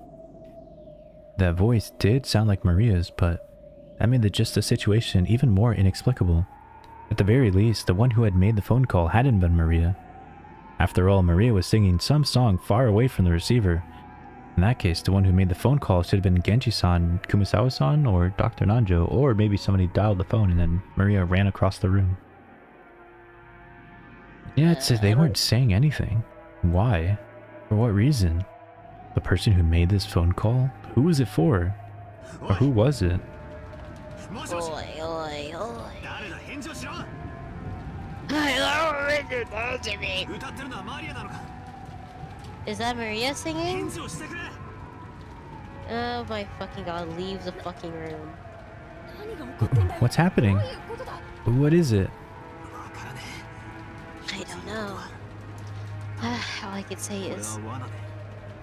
That voice did sound like Maria's, but that made the gist of the situation even more inexplicable. At the very least, the one who had made the phone call hadn't been Maria. After all, Maria was singing some song far away from the receiver. In that case, the one who made the phone call should have been Genji-san, Kumasawa-san, or Dr. Nanjo, or maybe somebody dialed the phone and then Maria ran across the room. Yeah, it says they weren't saying anything. Why? For what reason? The person who made this phone call? Who was it for? Or who was it? Oi, oi, oi. Is that Maria singing? Oh my fucking god, leave the fucking room. What's happening? What is it? I don't know. All I can say is,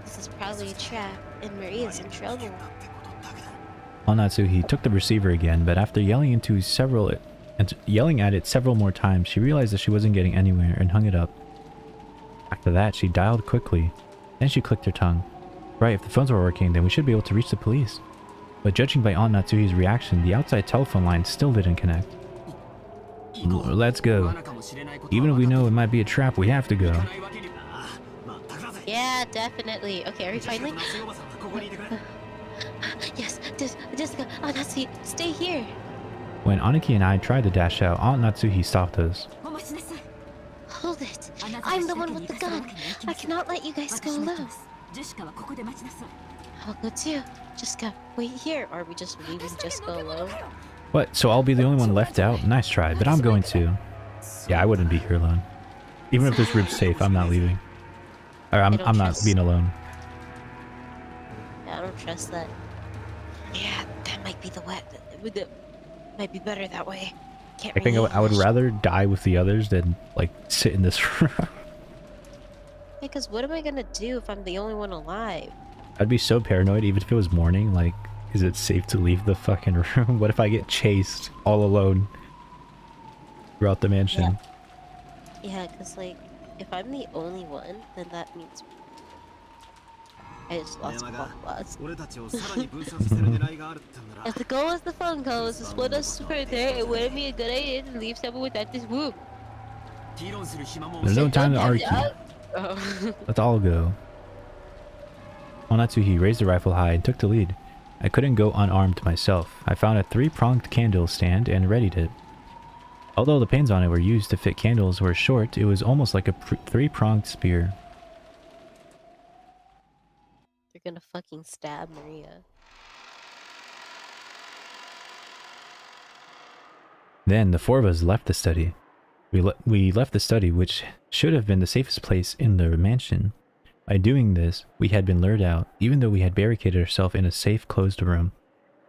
this is probably a trap, and Maria's in trouble. Natsuhi took the receiver again, but after yelling at it several more times, she realized that she wasn't getting anywhere and hung it up. After that, she dialed quickly. Then she clicked her tongue. Right, if the phones were working, then we should be able to reach the police. But judging by Aunt Natsuhi's reaction, the outside telephone line still didn't connect. Let's go. Even if we know it might be a trap, we have to go. Yeah, definitely. Okay, are we finally? Yes, Jessica, Aunt Natsuhi, stay here. When Aniki and I tried to dash out, Aunt Natsuhi stopped us. Hold it. I'm the one with the gun. I cannot let you guys go alone. I'll go too. Jessica, wait here. Or are we just leaving Jessica alone? What? So I'll be the only one left out? Nice try, but I'm going to. Yeah, I wouldn't be here alone. Even if this room's safe, I'm not leaving. Or I'm not being alone. Yeah, I don't trust that. Yeah, that might be the way. Might be better that way. Can't I think I would rather die with the others than like sit in this room. Because what am I gonna do if I'm the only one alive? I'd be so paranoid even if it was morning. Like, is it safe to leave the fucking room? What if I get chased all alone throughout the mansion? Yeah, because like, if I'm the only one, then that means I just lost class. If the goal of the phone call was to split us further, it wouldn't be a good idea to leave someone without this room. There's no time to argue. Oh. Let's all go. Onatsuhi raised the rifle high and took the lead. I couldn't go unarmed myself. I found a 3-pronged candle stand and readied it. Although the pins on it were used to fit candles were short, it was almost like a 3-pronged spear. They're gonna fucking stab Maria. Then the 4 of us left the study. We left the study, which should have been the safest place in the mansion. By doing this, we had been lured out, even though we had barricaded ourselves in a safe, closed room.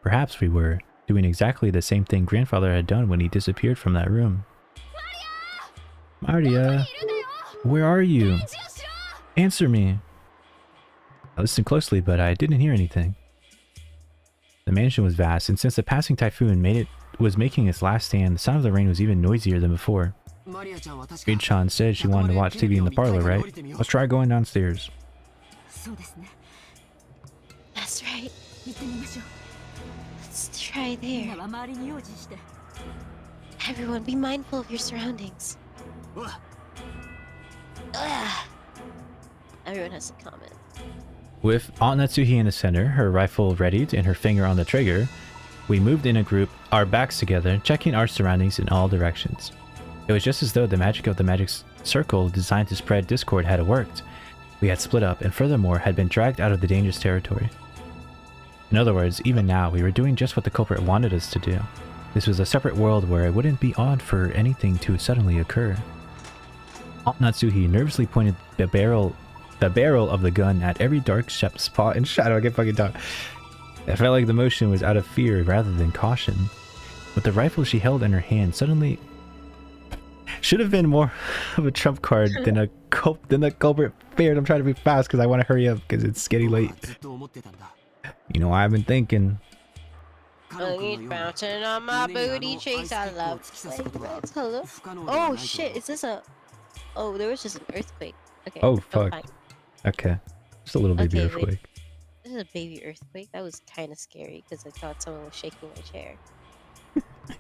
Perhaps we were doing exactly the same thing Grandfather had done when he disappeared from that room. Maria! Where are you? Answer me! I listened closely, but I didn't hear anything. The mansion was vast, and since the passing typhoon was making its last stand, the sound of the rain was even noisier than before. Maria-chan said she wanted to watch TV in the parlor, right? Let's try going downstairs. That's right. Let's try there. Everyone, be mindful of your surroundings. Ugh. Everyone has a comment. With Aunt Natsuhi in the center, her rifle readied and her finger on the trigger, we moved in a group, our backs together, checking our surroundings in all directions. It was just as though the magic of the magic circle designed to spread discord had worked. We had split up and furthermore had been dragged out of the dangerous territory. In other words, even now, we were doing just what the culprit wanted us to do. This was a separate world where it wouldn't be odd for anything to suddenly occur. Aunt Natsuhi nervously pointed the barrel of the gun at every dark spot and shadow. I can fucking talk. It felt like the motion was out of fear rather than caution. With the rifle she held in her hand, suddenly should have been more of a trump card than the culprit feared. I'm trying to be fast because I want to hurry up because it's getting late. You know, I've been thinking. He's bouncing on my booty cheeks. I love flavors. Hello. Oh shit! Is this a? Oh, there was just an earthquake. Okay. Oh I'm fuck. fine. Okay. Just a little baby Okay, earthquake. wait. This is a baby earthquake. That was kind of scary because I thought someone was shaking my chair.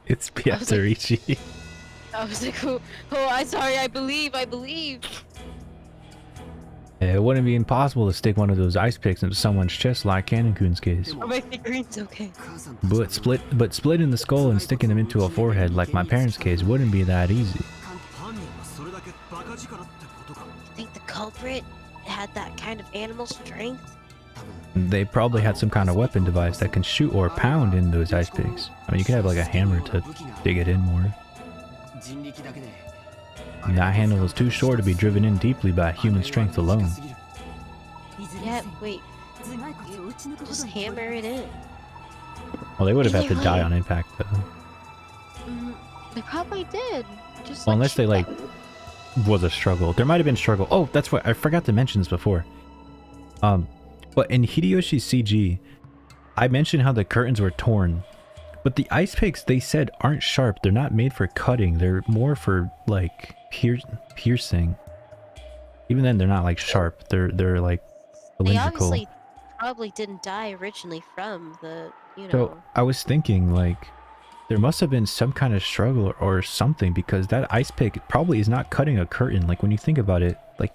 It's Piaterici. I was like, oh, I'm sorry. I believe. It wouldn't be impossible to stick one of those ice picks into someone's chest like Cannon-kun's case. Oh, my figurine's okay. But splitting the skull and sticking them into a forehead like my parents' case wouldn't be that easy. You think the culprit had that kind of animal strength? They probably had some kind of weapon device that can shoot or pound in those ice picks. I mean, you could have like a hammer to dig it in more. And that handle is too short to be driven in deeply by human strength alone. Yeah, wait. You just hammer it in. Well, they would have had to die on impact though. They probably did. Just Well, unless they like was a struggle. There might have been struggle. Oh, that's what I forgot to mention this before. But in Hideyoshi's CG, I mentioned how the curtains were torn. But the ice picks, they said, aren't sharp. They're not made for cutting. They're more for, like, piercing. Even then, they're not, like, sharp. They're like, cylindrical. They obviously probably didn't die originally from the, you know... So, I was thinking, like, there must have been some kind of struggle or something, because that ice pick probably is not cutting a curtain. Like, when you think about it, like,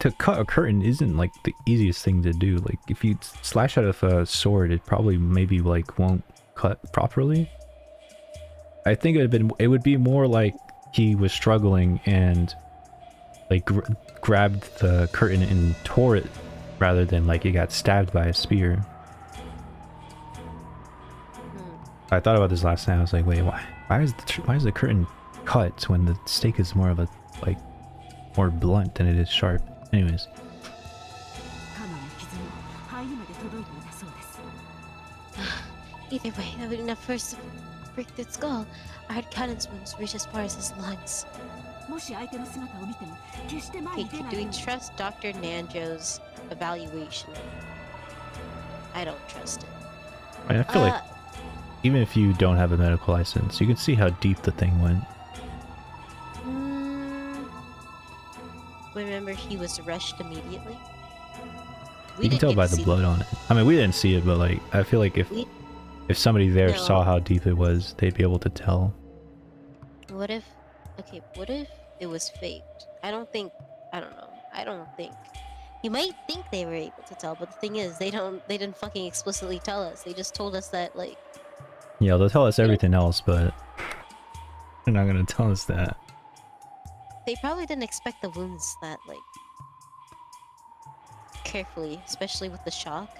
to cut a curtain isn't, like, the easiest thing to do. Like, if you slash out of a sword, it probably maybe, like, won't cut properly. I think it would be more like he was struggling and, like, grabbed the curtain and tore it, rather than, like, he got stabbed by a spear. I thought about this last night. I was like, wait, why is the curtain cut when the stake is more of a, like, more blunt than it is sharp? Anyways. Either way, that would enough for us to break the skull. I heard cannon's wounds reach as far as his lungs. Okay, do we trust Dr. Nanjo's evaluation? I don't trust it. I mean, I feel like even if you don't have a medical license, you can see how deep the thing went. Remember, he was rushed immediately. You can tell by the blood on it. I mean, we didn't see it, but like, I feel like if somebody there saw how deep it was, they'd be able to tell. What if it was faked? I don't think. You might think they were able to tell, but the thing is, they didn't fucking explicitly tell us. They just told us that, like... Yeah, they'll tell us everything else, but they're not gonna tell us that. They probably didn't expect the wounds that, like, carefully, especially with the shock.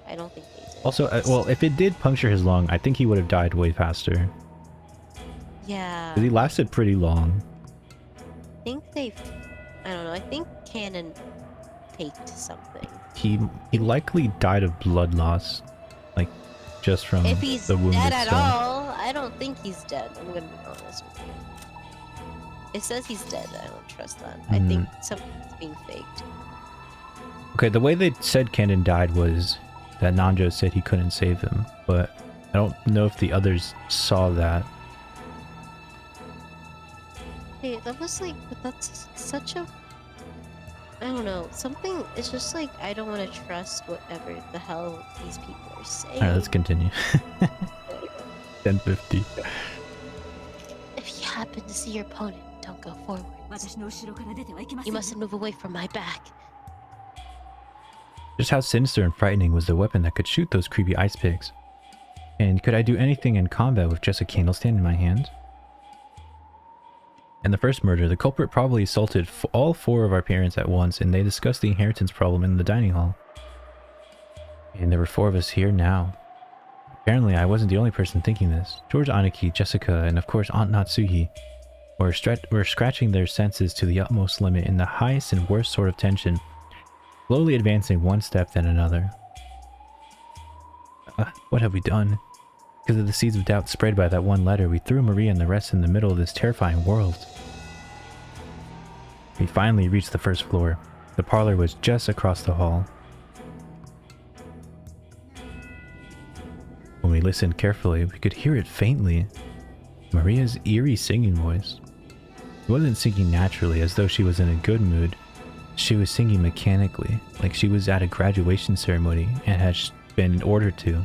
I don't think they did. Also, well, if it did puncture his lung, I think he would have died way faster. Yeah. 'Cause he lasted pretty long. I don't know, I think Cannon faked something. He likely died of blood loss, like, just from If he's the wound dead itself. at all, I don't think he's dead. I'm gonna be honest with you. It says he's dead. I don't trust that. I think something's being faked. Okay, the way they said Cannon died was that Nanjo said he couldn't save him, but I don't know if the others saw that. Hey, that was like, but that's such a... I don't know. Something, it's just like, I don't want to trust whatever the hell these people are saying. Alright, let's continue. 10:50. If you happen to see your opponent, don't go forward. You mustn't move away from my back. Just how sinister and frightening was the weapon that could shoot those creepy ice pigs? And could I do anything in combat with just a candlestand in my hand? In the first murder, the culprit probably assaulted all four of our parents at once, and they discussed the inheritance problem in the dining hall. And there were four of us here now. Apparently, I wasn't the only person thinking this. George Aniki, Jessica, and of course Aunt Natsuhi were scratching their senses to the utmost limit in the highest and worst sort of tension, slowly advancing one step then another. What have we done? Because of the seeds of doubt spread by that one letter, we threw Maria and the rest in the middle of this terrifying world. We finally reached the first floor. The parlor was just across the hall. When we listened carefully, we could hear it faintly. Maria's eerie singing voice. She wasn't singing naturally, as though she was in a good mood. She was singing mechanically, like she was at a graduation ceremony and had been ordered to.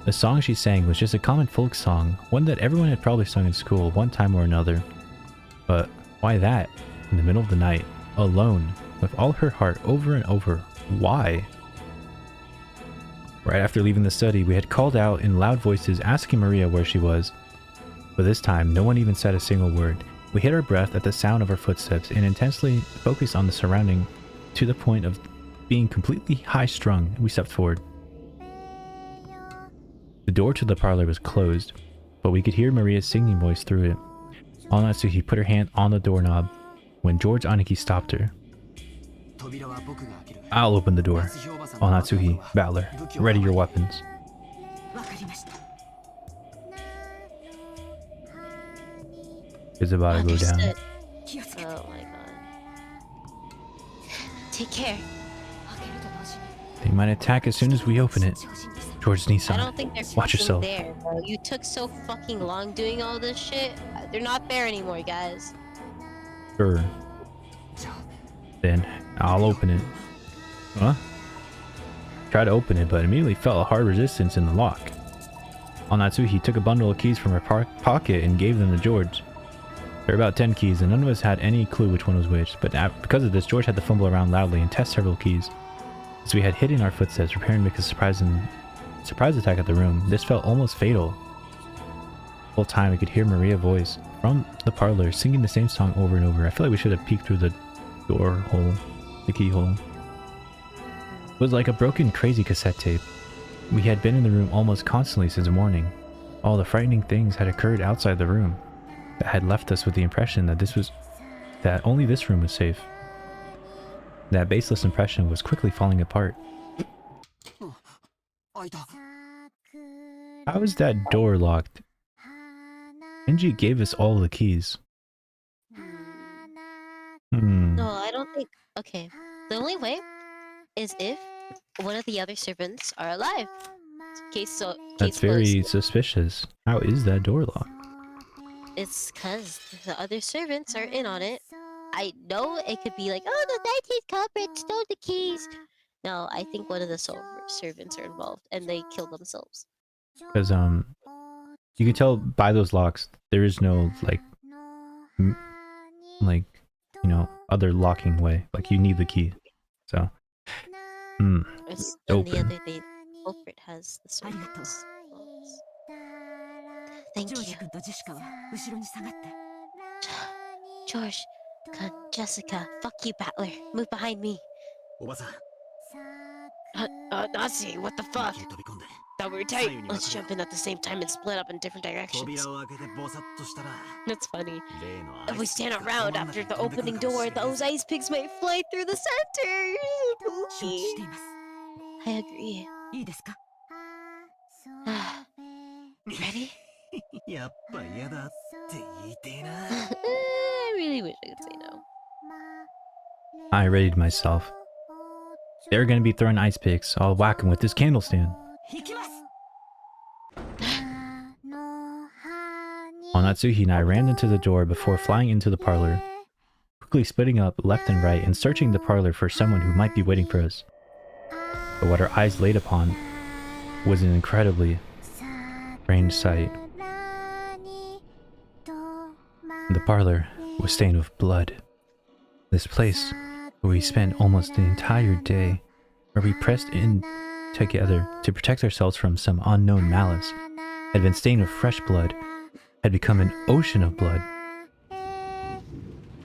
The song she sang was just a common folk song, one that everyone had probably sung in school one time or another. But why that? In the middle of the night, alone, with all her heart over and over. Why? Right after leaving the study, we had called out in loud voices asking Maria where she was. But this time, no one even said a single word. We hid our breath at the sound of her footsteps and intensely focused on the surrounding to the point of being completely high-strung. We stepped forward. The door to the parlor was closed, but we could hear Maria's singing voice through it. Onatsuhi put her hand on the doorknob when George Aniki stopped her. I'll open the door. Onatsuhi, Battler, ready your weapons. It's about to go down. Oh my god. Take care. They might attack as soon as we open it. George I Nissan, don't think they're watch fucking yourself. there, bro. You took so fucking long doing all this shit. They're not there anymore, guys. Sure. Then I'll open it. Huh? Tried to open it, but immediately felt a hard resistance in the lock. Onatsuhi took a bundle of keys from her pocket and gave them to George. There were about 10 keys, and none of us had any clue which one was which, but because of this, George had to fumble around loudly and test several keys. As we had hidden our footsteps, preparing to make a surprise attack at the room, this felt almost fatal. The whole time we could hear Maria's voice from the parlor singing the same song over and over. I feel like we should have peeked through the door hole, the keyhole. It was like a broken crazy cassette tape. We had been in the room almost constantly since morning. All the frightening things had occurred outside the room that had left us with the impression that only this room was safe. That baseless impression was quickly falling apart. How is that door locked? Genji gave us all the keys. No, I don't think... Okay. The only way is if one of the other servants are alive. That's very suspicious. How is that door locked? It's because the other servants are in on it. I know it could be like, oh, the 19th culprit stole the keys. No, I think one of the servants are involved and they kill themselves. Because, you can tell by those locks, there is no, you know, other locking way. Like, you need the key. So, It's open. the other day, culprit has the servants. Thank you. George, Jessica, fuck you, Battler. Move behind me. Nazi, what the fuck? Thought we were tight. Let's jump in at the same time and split up in different directions. That's funny. If we stand around after the opening door, those ice pigs might fly through the center. You're so poopy. I agree. Ready? I really wish I could say no. I readied myself. They're gonna be throwing ice picks. I'll whack them with this candle stand. Onatsuhi and I ran into the door before flying into the parlor, quickly splitting up left and right and searching the parlor for someone who might be waiting for us. But what our eyes laid upon was an incredibly strange sight. The parlor was stained with blood. This place, where we spent almost the entire day, where we pressed in together to protect ourselves from some unknown malice, had been stained with fresh blood, had become an ocean of blood.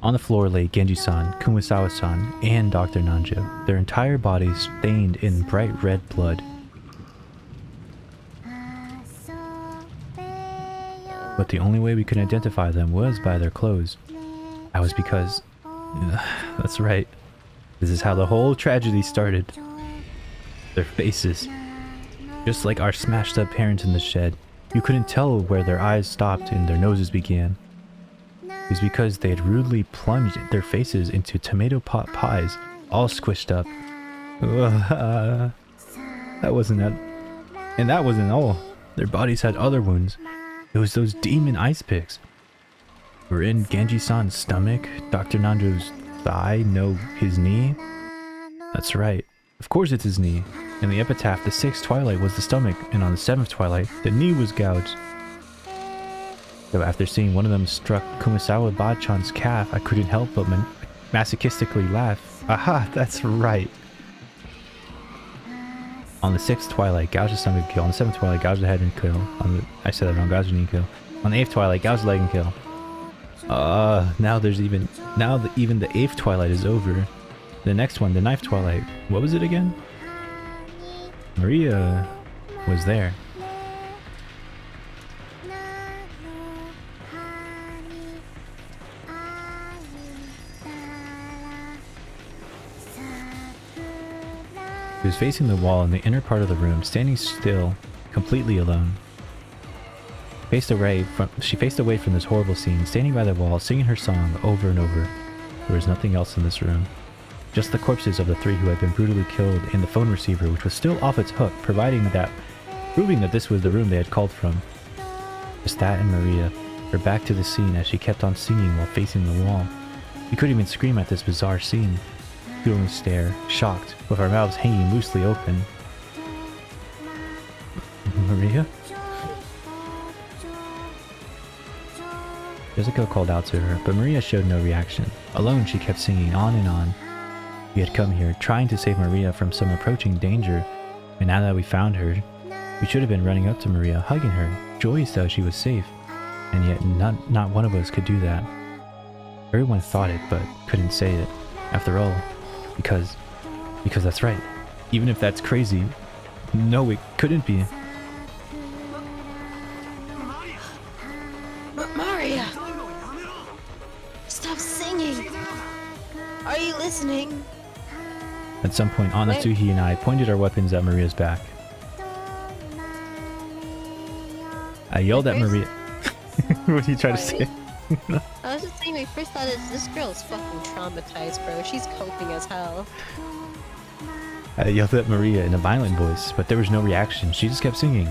On the floor lay Genji-san, Kumasawa-san, and Dr. Nanjo, their entire bodies stained in bright red blood. but the only way we could identify them was by their clothes. That was because... that's right. This is how the whole tragedy started. Their faces. Just like our smashed up parents in the shed, you couldn't tell where their eyes stopped and their noses began. It was because they had rudely plunged their faces into tomato pot pies, all squished up. That wasn't it. And that wasn't all. Their bodies had other wounds. It was those demon ice picks. Were in Genji-san's stomach, Dr. Nanjo's thigh, no, his knee? That's right. Of course it's his knee. In the epitaph, the 6th twilight was the stomach, and on the 7th twilight, the knee was gouged. So after seeing one of them struck Kumasawa Bachan's calf, I couldn't help but masochistically laugh. Aha, that's right. On the 6th twilight, gouged the stomach and kill. On the 7th twilight, gouged the head and kill. I said that wrong, gouged the knee and kill. On the 8th twilight, gouged the leg and kill. Now even the 8th twilight is over. The next one, the 9th twilight. What was it again? Maria was there. She was facing the wall in the inner part of the room, standing still, completely alone. She faced away from this horrible scene, standing by the wall, singing her song over and over. There was nothing else in this room. Just the corpses of the 3 who had been brutally killed, and the phone receiver, which was still off its hook, proving that this was the room they had called from. Just that and Maria, her back to the scene as she kept on singing while facing the wall. We couldn't even scream at this bizarre scene. We could only stare, shocked, with our mouths hanging loosely open. Maria? Jessica called out to her, but Maria showed no reaction. Alone, she kept singing on and on. We had come here, trying to save Maria from some approaching danger, and now that we found her, we should have been running up to Maria, hugging her, joyous that she was safe, and yet not one of us could do that. Everyone thought it, but couldn't say it. After all, because that's right. Even if that's crazy, no, it couldn't be. Maria! Stop singing! Are you listening? At some point, Anatsuhi and I pointed our weapons at Maria's back. I yelled at Maria. What did you try to say? I was just saying, my first thought is, this girl is fucking traumatized, bro. She's coping as hell. I yelled at Maria in a violent voice, but there was no reaction. She just kept singing.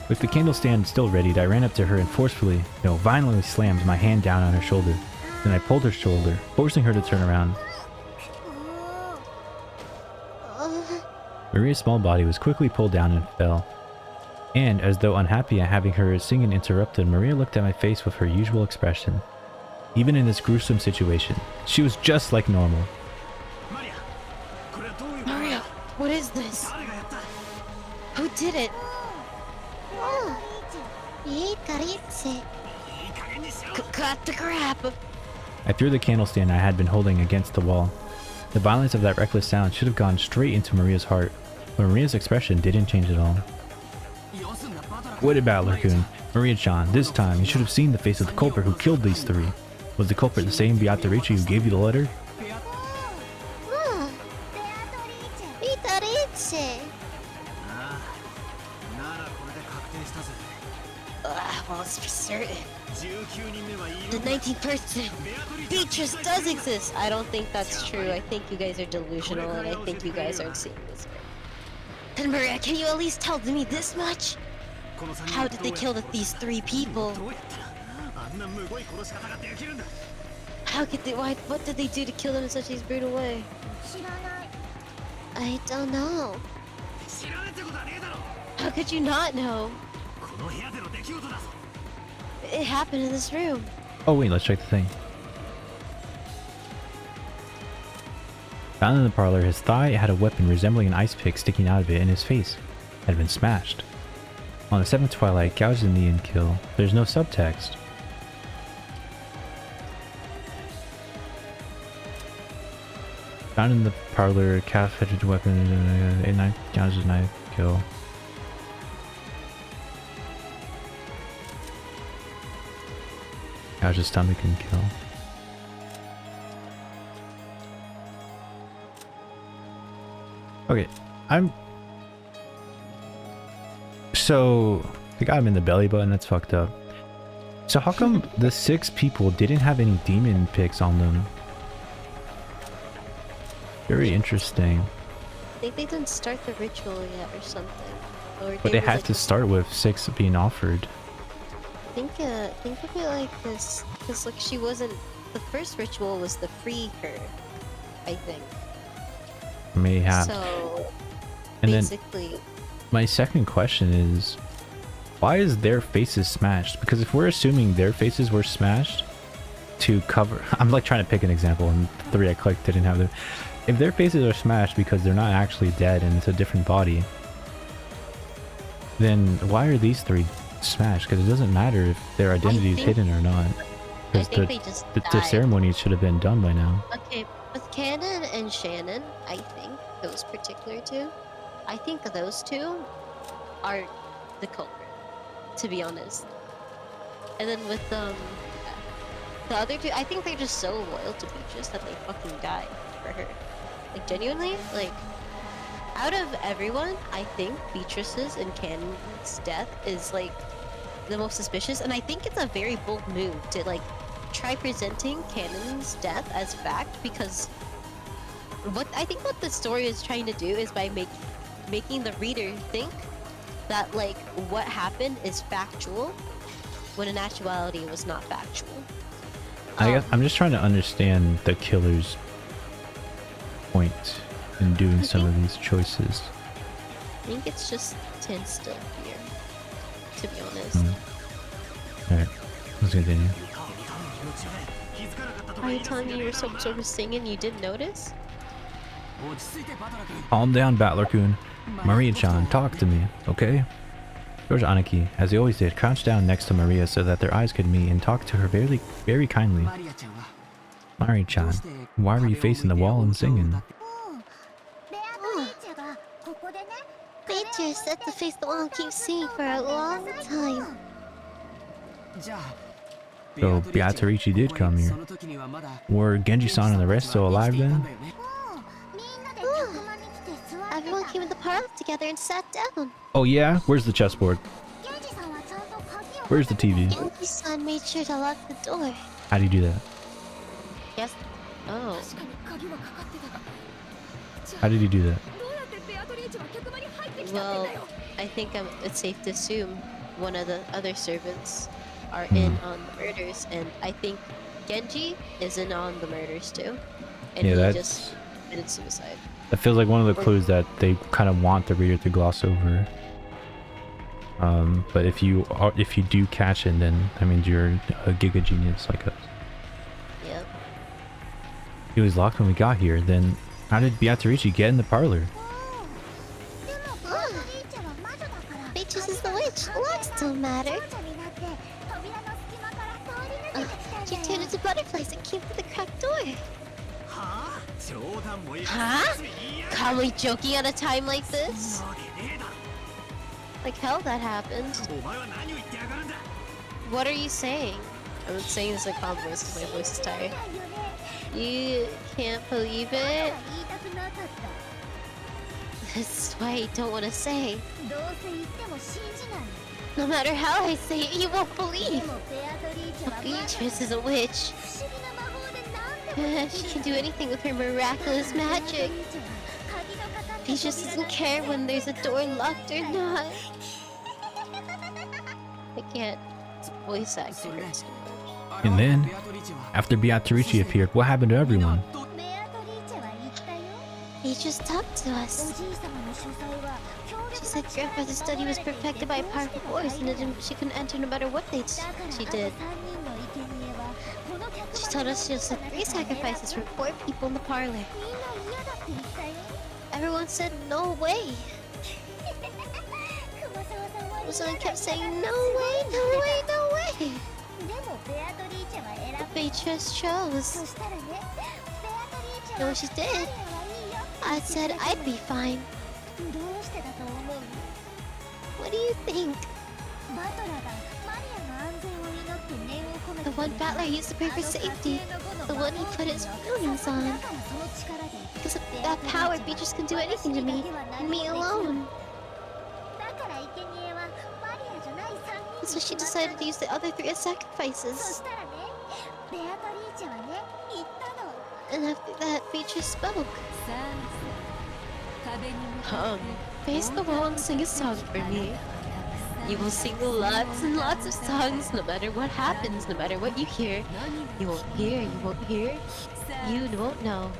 With the candle stand still readied, I ran up to her and forcefully, violently slammed my hand down on her shoulder. Then I pulled her shoulder, forcing her to turn around. Maria's small body was quickly pulled down and fell. And, as though unhappy at having her singing interrupted, Maria looked at my face with her usual expression. Even in this gruesome situation, she was just like normal. Maria, what is this? Who did it? Cut the crap! I threw the candle stand I had been holding against the wall. The violence of that reckless sound should have gone straight into Maria's heart, but Maria's expression didn't change at all. What about Lurkoon? Maria-chan, this time you should have seen the face of the culprit who killed these 3. Was the culprit the same Beatrice who gave you the letter? Well, it's for certain. The 19th person, Beatrice does exist. I don't think that's true. I think you guys are delusional, and I think you guys aren't seeing this. And Maria, can you at least tell me this much? How did they kill these 3 people? How could they? What did they do to kill them in such a brutal way? I don't know. How could you not know? It happened in this room. Oh wait, let's check the thing. Found in the parlor, his thigh had a weapon resembling an ice pick sticking out of it, and his face had been smashed. On the 7th twilight, gouged the knee and kill. There's no subtext. Found in the parlor, calf-headed weapon, a knife, gouged knife, kill. Gouge his stomach and kill. Okay, so they got him in the belly button. That's fucked up. So how come the 6 people didn't have any demon picks on them? Very interesting. I think they didn't start the ritual yet or something. Or But they had to start with 6 being offered. Think of it like this, because like she wasn't. The first ritual was to free her, I think. Mayhap. So And basically, then my second question is, why is their faces smashed? Because if we're assuming their faces were smashed to cover, I'm like trying to pick an example, and 3 I clicked didn't have them. If their faces are smashed because they're not actually dead and it's a different body, then why are these 3 smashed? Because it doesn't matter if their identity is hidden or not. I think they just The died. ceremony should have been done by now. Okay, with Cannon and Shannon, I think those particular 2, I think those 2 are the culprit, to be honest. And then with the other 2, I think they're just so loyal to Beatrice that they fucking died for her. Like genuinely, like out of everyone, I think Beatrice's and Cannon's death is like the most suspicious, and I think it's a very bold move to like try presenting Cannon's death as fact, because what the story is trying to do is by making the reader think that like what happened is factual, when in actuality it was not factual. I guess I'm just trying to understand the killer's point in doing some of these choices. I think it's just to instill fear, to be honest. Alright, let's continue. Are you telling me you were sort of singing you didn't notice? Calm down, Battler-kun. Maria-chan, talk to me, okay? George Aniki, as he always did, crouched down next to Maria so that their eyes could meet and talked to her very, very kindly. Maria-chan, why were you facing the wall and singing? Beatrice said to face the wall and keep singing for a long time. So Beatrice did come here. Were Genji-san and the rest still alive then? Everyone came in the parlor together and sat down. Oh yeah? Where's the chessboard? Where's the TV? Genji-san made sure to lock the door. How do you do that? Yes. Oh. How did he do that? Well, I think it's safe to assume one of the other servants are in on the murders, and I think Genji is in on the murders too. And Yeah, he just committed suicide. That feels like one of the clues that they kind of want the reader to gloss over. But if you do catch it, then that means you're a giga genius like us. Yep. He was locked when we got here. Then how did Beatrice get in the parlor? Beatrice is the witch. Locks don't matter. She turned into butterflies and came through the cracked door. Huh? Calmly joking at a time like this? Like hell that happened. What are you saying? I'm saying this in calm voice because my voice is tired. You can't believe it? This is why I don't want to say. No matter how I say it, you won't believe. Beatrice is a witch. She can do anything with her miraculous magic. Beatrice doesn't care when there's a door locked or not. I can't voice act too much. And then, after Beatrice appeared, what happened to everyone? Beatrice talked to us. She said grandfather's study was perfected by a powerful force and she couldn't enter no matter what she did. She told us she'll set 3 sacrifices for 4 people in the parlor. Everyone said no way. Someone kept saying no way, no way, no way. But Beatrice chose. And when she did, I said I'd be fine. What do you think? The one Battler used to pray for safety. The one he put his feelings on. Because of that power, Beatrice can do anything to me. And me alone. So she decided to use the other three as sacrifices. And after that, Beatrice spoke. Face the wall and sing a song for me. You will sing lots and lots of songs, no matter what happens, no matter what you hear. You won't hear, you won't hear. You won't know.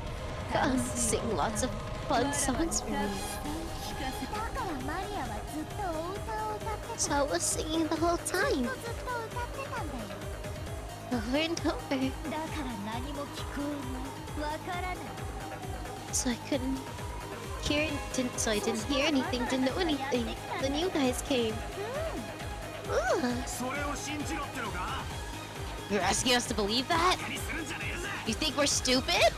Come, sing lots of fun songs for me. So I was singing the whole time. Over and over. So I couldn't hear, so I didn't hear anything, didn't know anything. Then you guys came. You're asking us to believe that? You think we're stupid?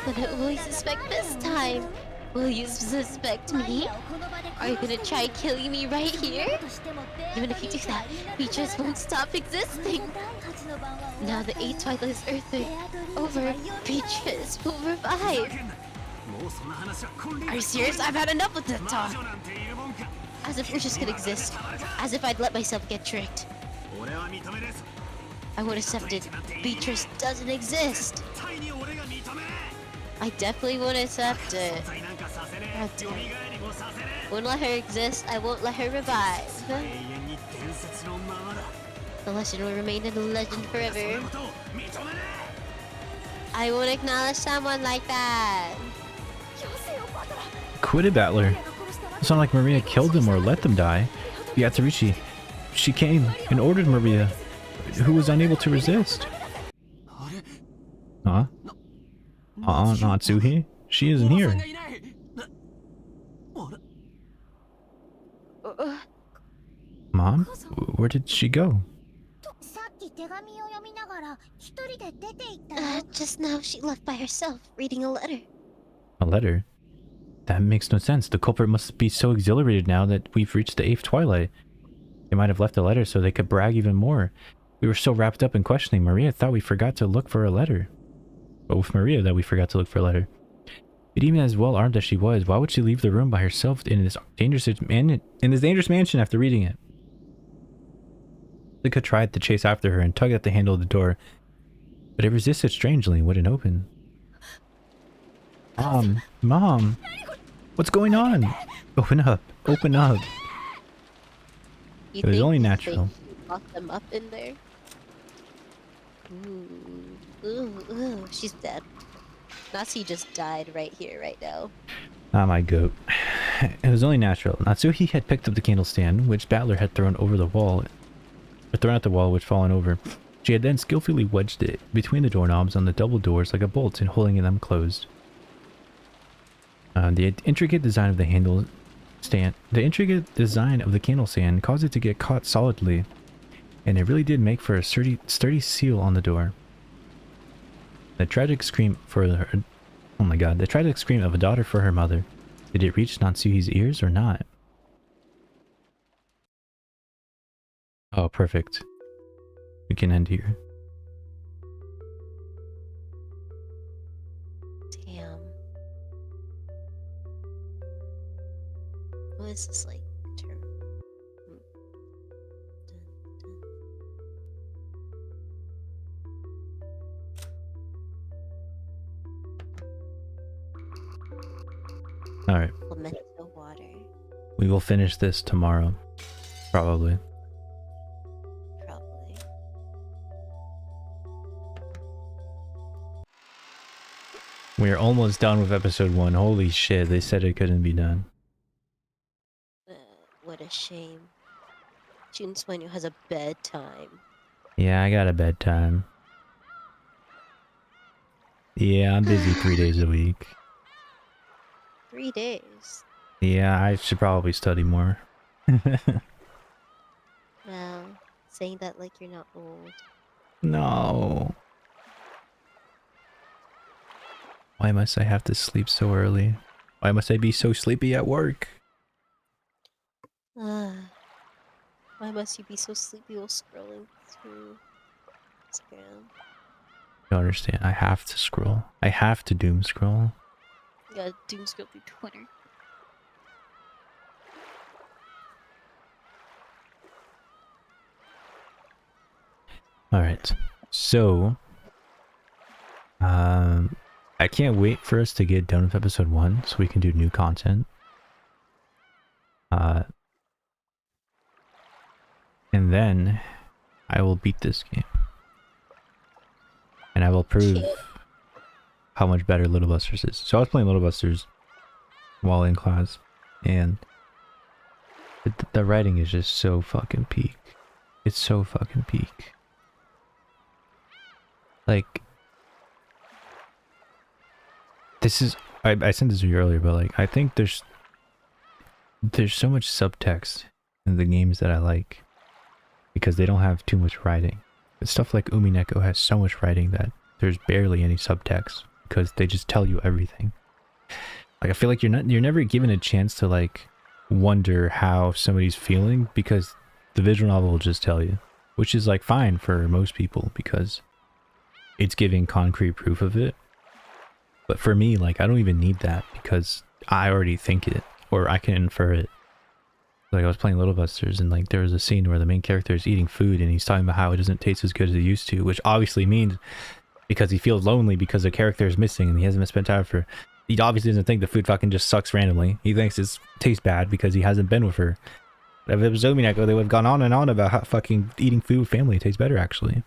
But who will you suspect this time? Will you suspect me? Are you gonna try killing me right here? Even if you do that, Beatrice won't stop existing. Now the 8 Twilight Earth are over, Beatrice will revive. Are you serious? I've had enough with that talk. As if Beatrice could exist. As if I'd let myself get tricked. I would accept it. Beatrice doesn't exist. I definitely would accept it. Won't let her exist, I won't let her revive. The legend will remain a legend forever. I won't acknowledge someone like that. Quit it, Battler. It's not like Maria killed them or let them die. Yatsurishi, she came and ordered Maria, who was unable to resist. Huh? Natsuhi? She isn't here. Mom? Where did she go? Just now she left by herself, reading a letter. A letter? That makes no sense. The culprit must be so exhilarated now that we've reached the 8th Twilight. They might have left a letter so they could brag even more. We were so wrapped up in questioning Maria, thought we forgot to look for a letter. But with Maria, that we forgot to look for a letter. But even as well armed as she was, why would she leave the room by herself in this dangerous mansion after reading it? Lika tried to chase after her and tug at the handle of the door, but it resisted strangely and wouldn't open. Mom, what's going on? Open up, open up. It was only natural. Lock them up in there. Ooh, she's dead. Natsuhi just died right here, right now. Ah, my goat. It was only natural. Natsuhi had picked up the candle stand, which Battler had thrown over the wall, or thrown at the wall, which fallen over. She had then skillfully wedged it between the doorknobs on the double doors like a bolt and holding them closed. The intricate design of the handle stand, candle stand caused it to get caught solidly, and it really did make for a sturdy seal on the door. The tragic scream for her, oh my god, the tragic scream of a daughter for her mother. Did it reach Natsuhi's ears or not? Oh, perfect. We can end here. Damn. What is this like term? Alright. Memento water. We will finish this tomorrow. Probably. Probably. We are almost done with episode 1. Holy shit, they said it couldn't be done. What a shame. Junsuenu has a bedtime. Yeah, I got a bedtime. Yeah, I'm busy 3 days a week. 3 days? Yeah, I should probably study more. Well, saying that like you're not old. No. Why must I have to sleep so early? Why must I be so sleepy at work? Why Why must you be so sleepy while scrolling through Instagram? I don't understand. I have to scroll. I have to doom scroll. You gotta doom scroll through Twitter. Alright. So I can't wait for us to get done with episode 1 so we can do new content. And then I will beat this game. And I will prove how much better Little Busters is. So I was playing Little Busters while in class, and the writing is just so fucking peak. It's so fucking peak. Like, this is... I sent this to you earlier, but like, I think there's so much subtext in the games that I like because they don't have too much writing. But stuff like Umineko has so much writing that there's barely any subtext because they just tell you everything. Like, I feel like you're never given a chance to like wonder how somebody's feeling because the visual novel will just tell you, which is like fine for most people because it's giving concrete proof of it. But for me, like, I don't even need that because I already think it or I can infer it. Like, I was playing Little Busters and like there was a scene where the main character is eating food and he's talking about how it doesn't taste as good as it used to, which obviously means because he feels lonely because the character is missing and he hasn't spent time for... He obviously doesn't think the food fucking just sucks randomly. He thinks it tastes bad because he hasn't been with her. If it was Umineko, they would have gone on and on about how fucking eating food with family tastes better, actually.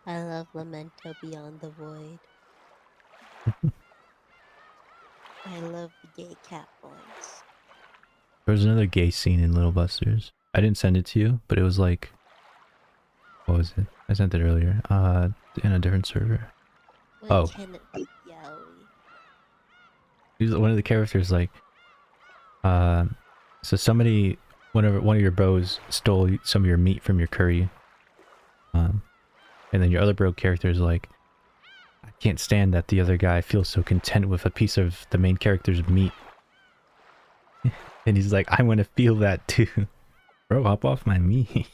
I love Lamento Beyond the Void. I love the gay cat boys. There was another gay scene in Little Busters. I didn't send it to you, but it was like... What was it? I sent it earlier. In a different server. Why Oh. can it be yaoi? One of the characters like... So somebody... one of your bros stole some of your meat from your curry. And then your other bro character is like... I can't stand that the other guy feels so content with a piece of the main character's meat. And he's like, I want to feel that too. Bro, hop off my meat.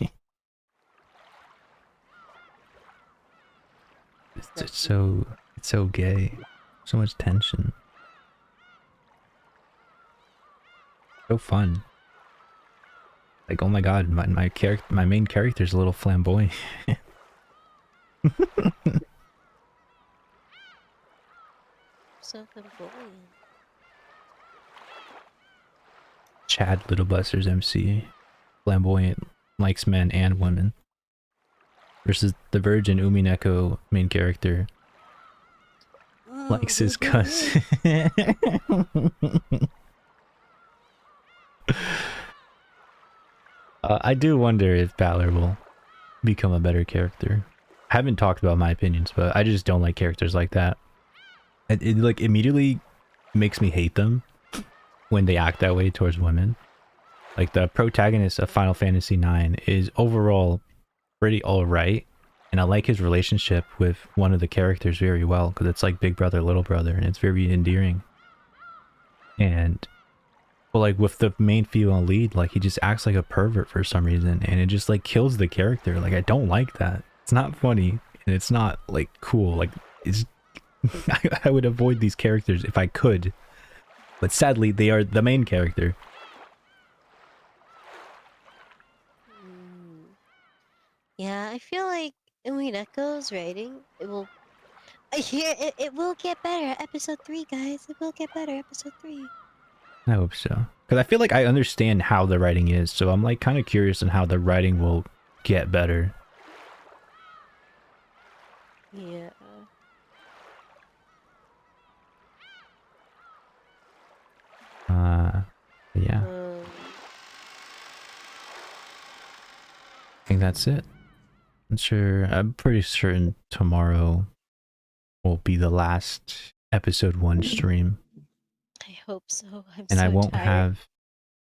it's so gay. So much tension. So fun. Like, oh my god, my main character's a little flamboyant. So flamboyant. Chad Little Busters MC. Flamboyant, likes men and women. Versus the virgin Umineko main character. Likes his cuss. I do wonder if Balor will become a better character. I haven't talked about my opinions, but I just don't like characters like that. It like immediately makes me hate them when they act that way towards women. Like, the protagonist of Final Fantasy IX is overall pretty alright, and I like his relationship with one of the characters very well, because it's like big brother, little brother, and it's very endearing. And, but like with the main female lead, like he just acts like a pervert for some reason, and it just like kills the character. Like, I don't like that. It's not funny, and it's not like cool. Like, it's I would avoid these characters if I could, but sadly they are the main character. Yeah, I feel like Umineko's writing, it will... it will get better. Episode 3, guys. It will get better. Episode 3. I hope so. Because I feel like I understand how the writing is, so I'm like kind of curious on how the writing will get better. Yeah. Yeah. I think that's it. I'm pretty certain tomorrow will be the last episode 1 stream. I hope so. I'm And so I won't tired. have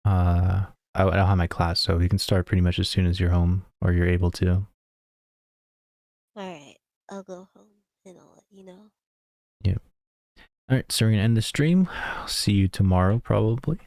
I don't have my class, so you can start pretty much as soon as you're home or you're able to. Alright, I'll go home and I'll let you know. Yep. Alright, so we're gonna end the stream. I'll see you tomorrow probably.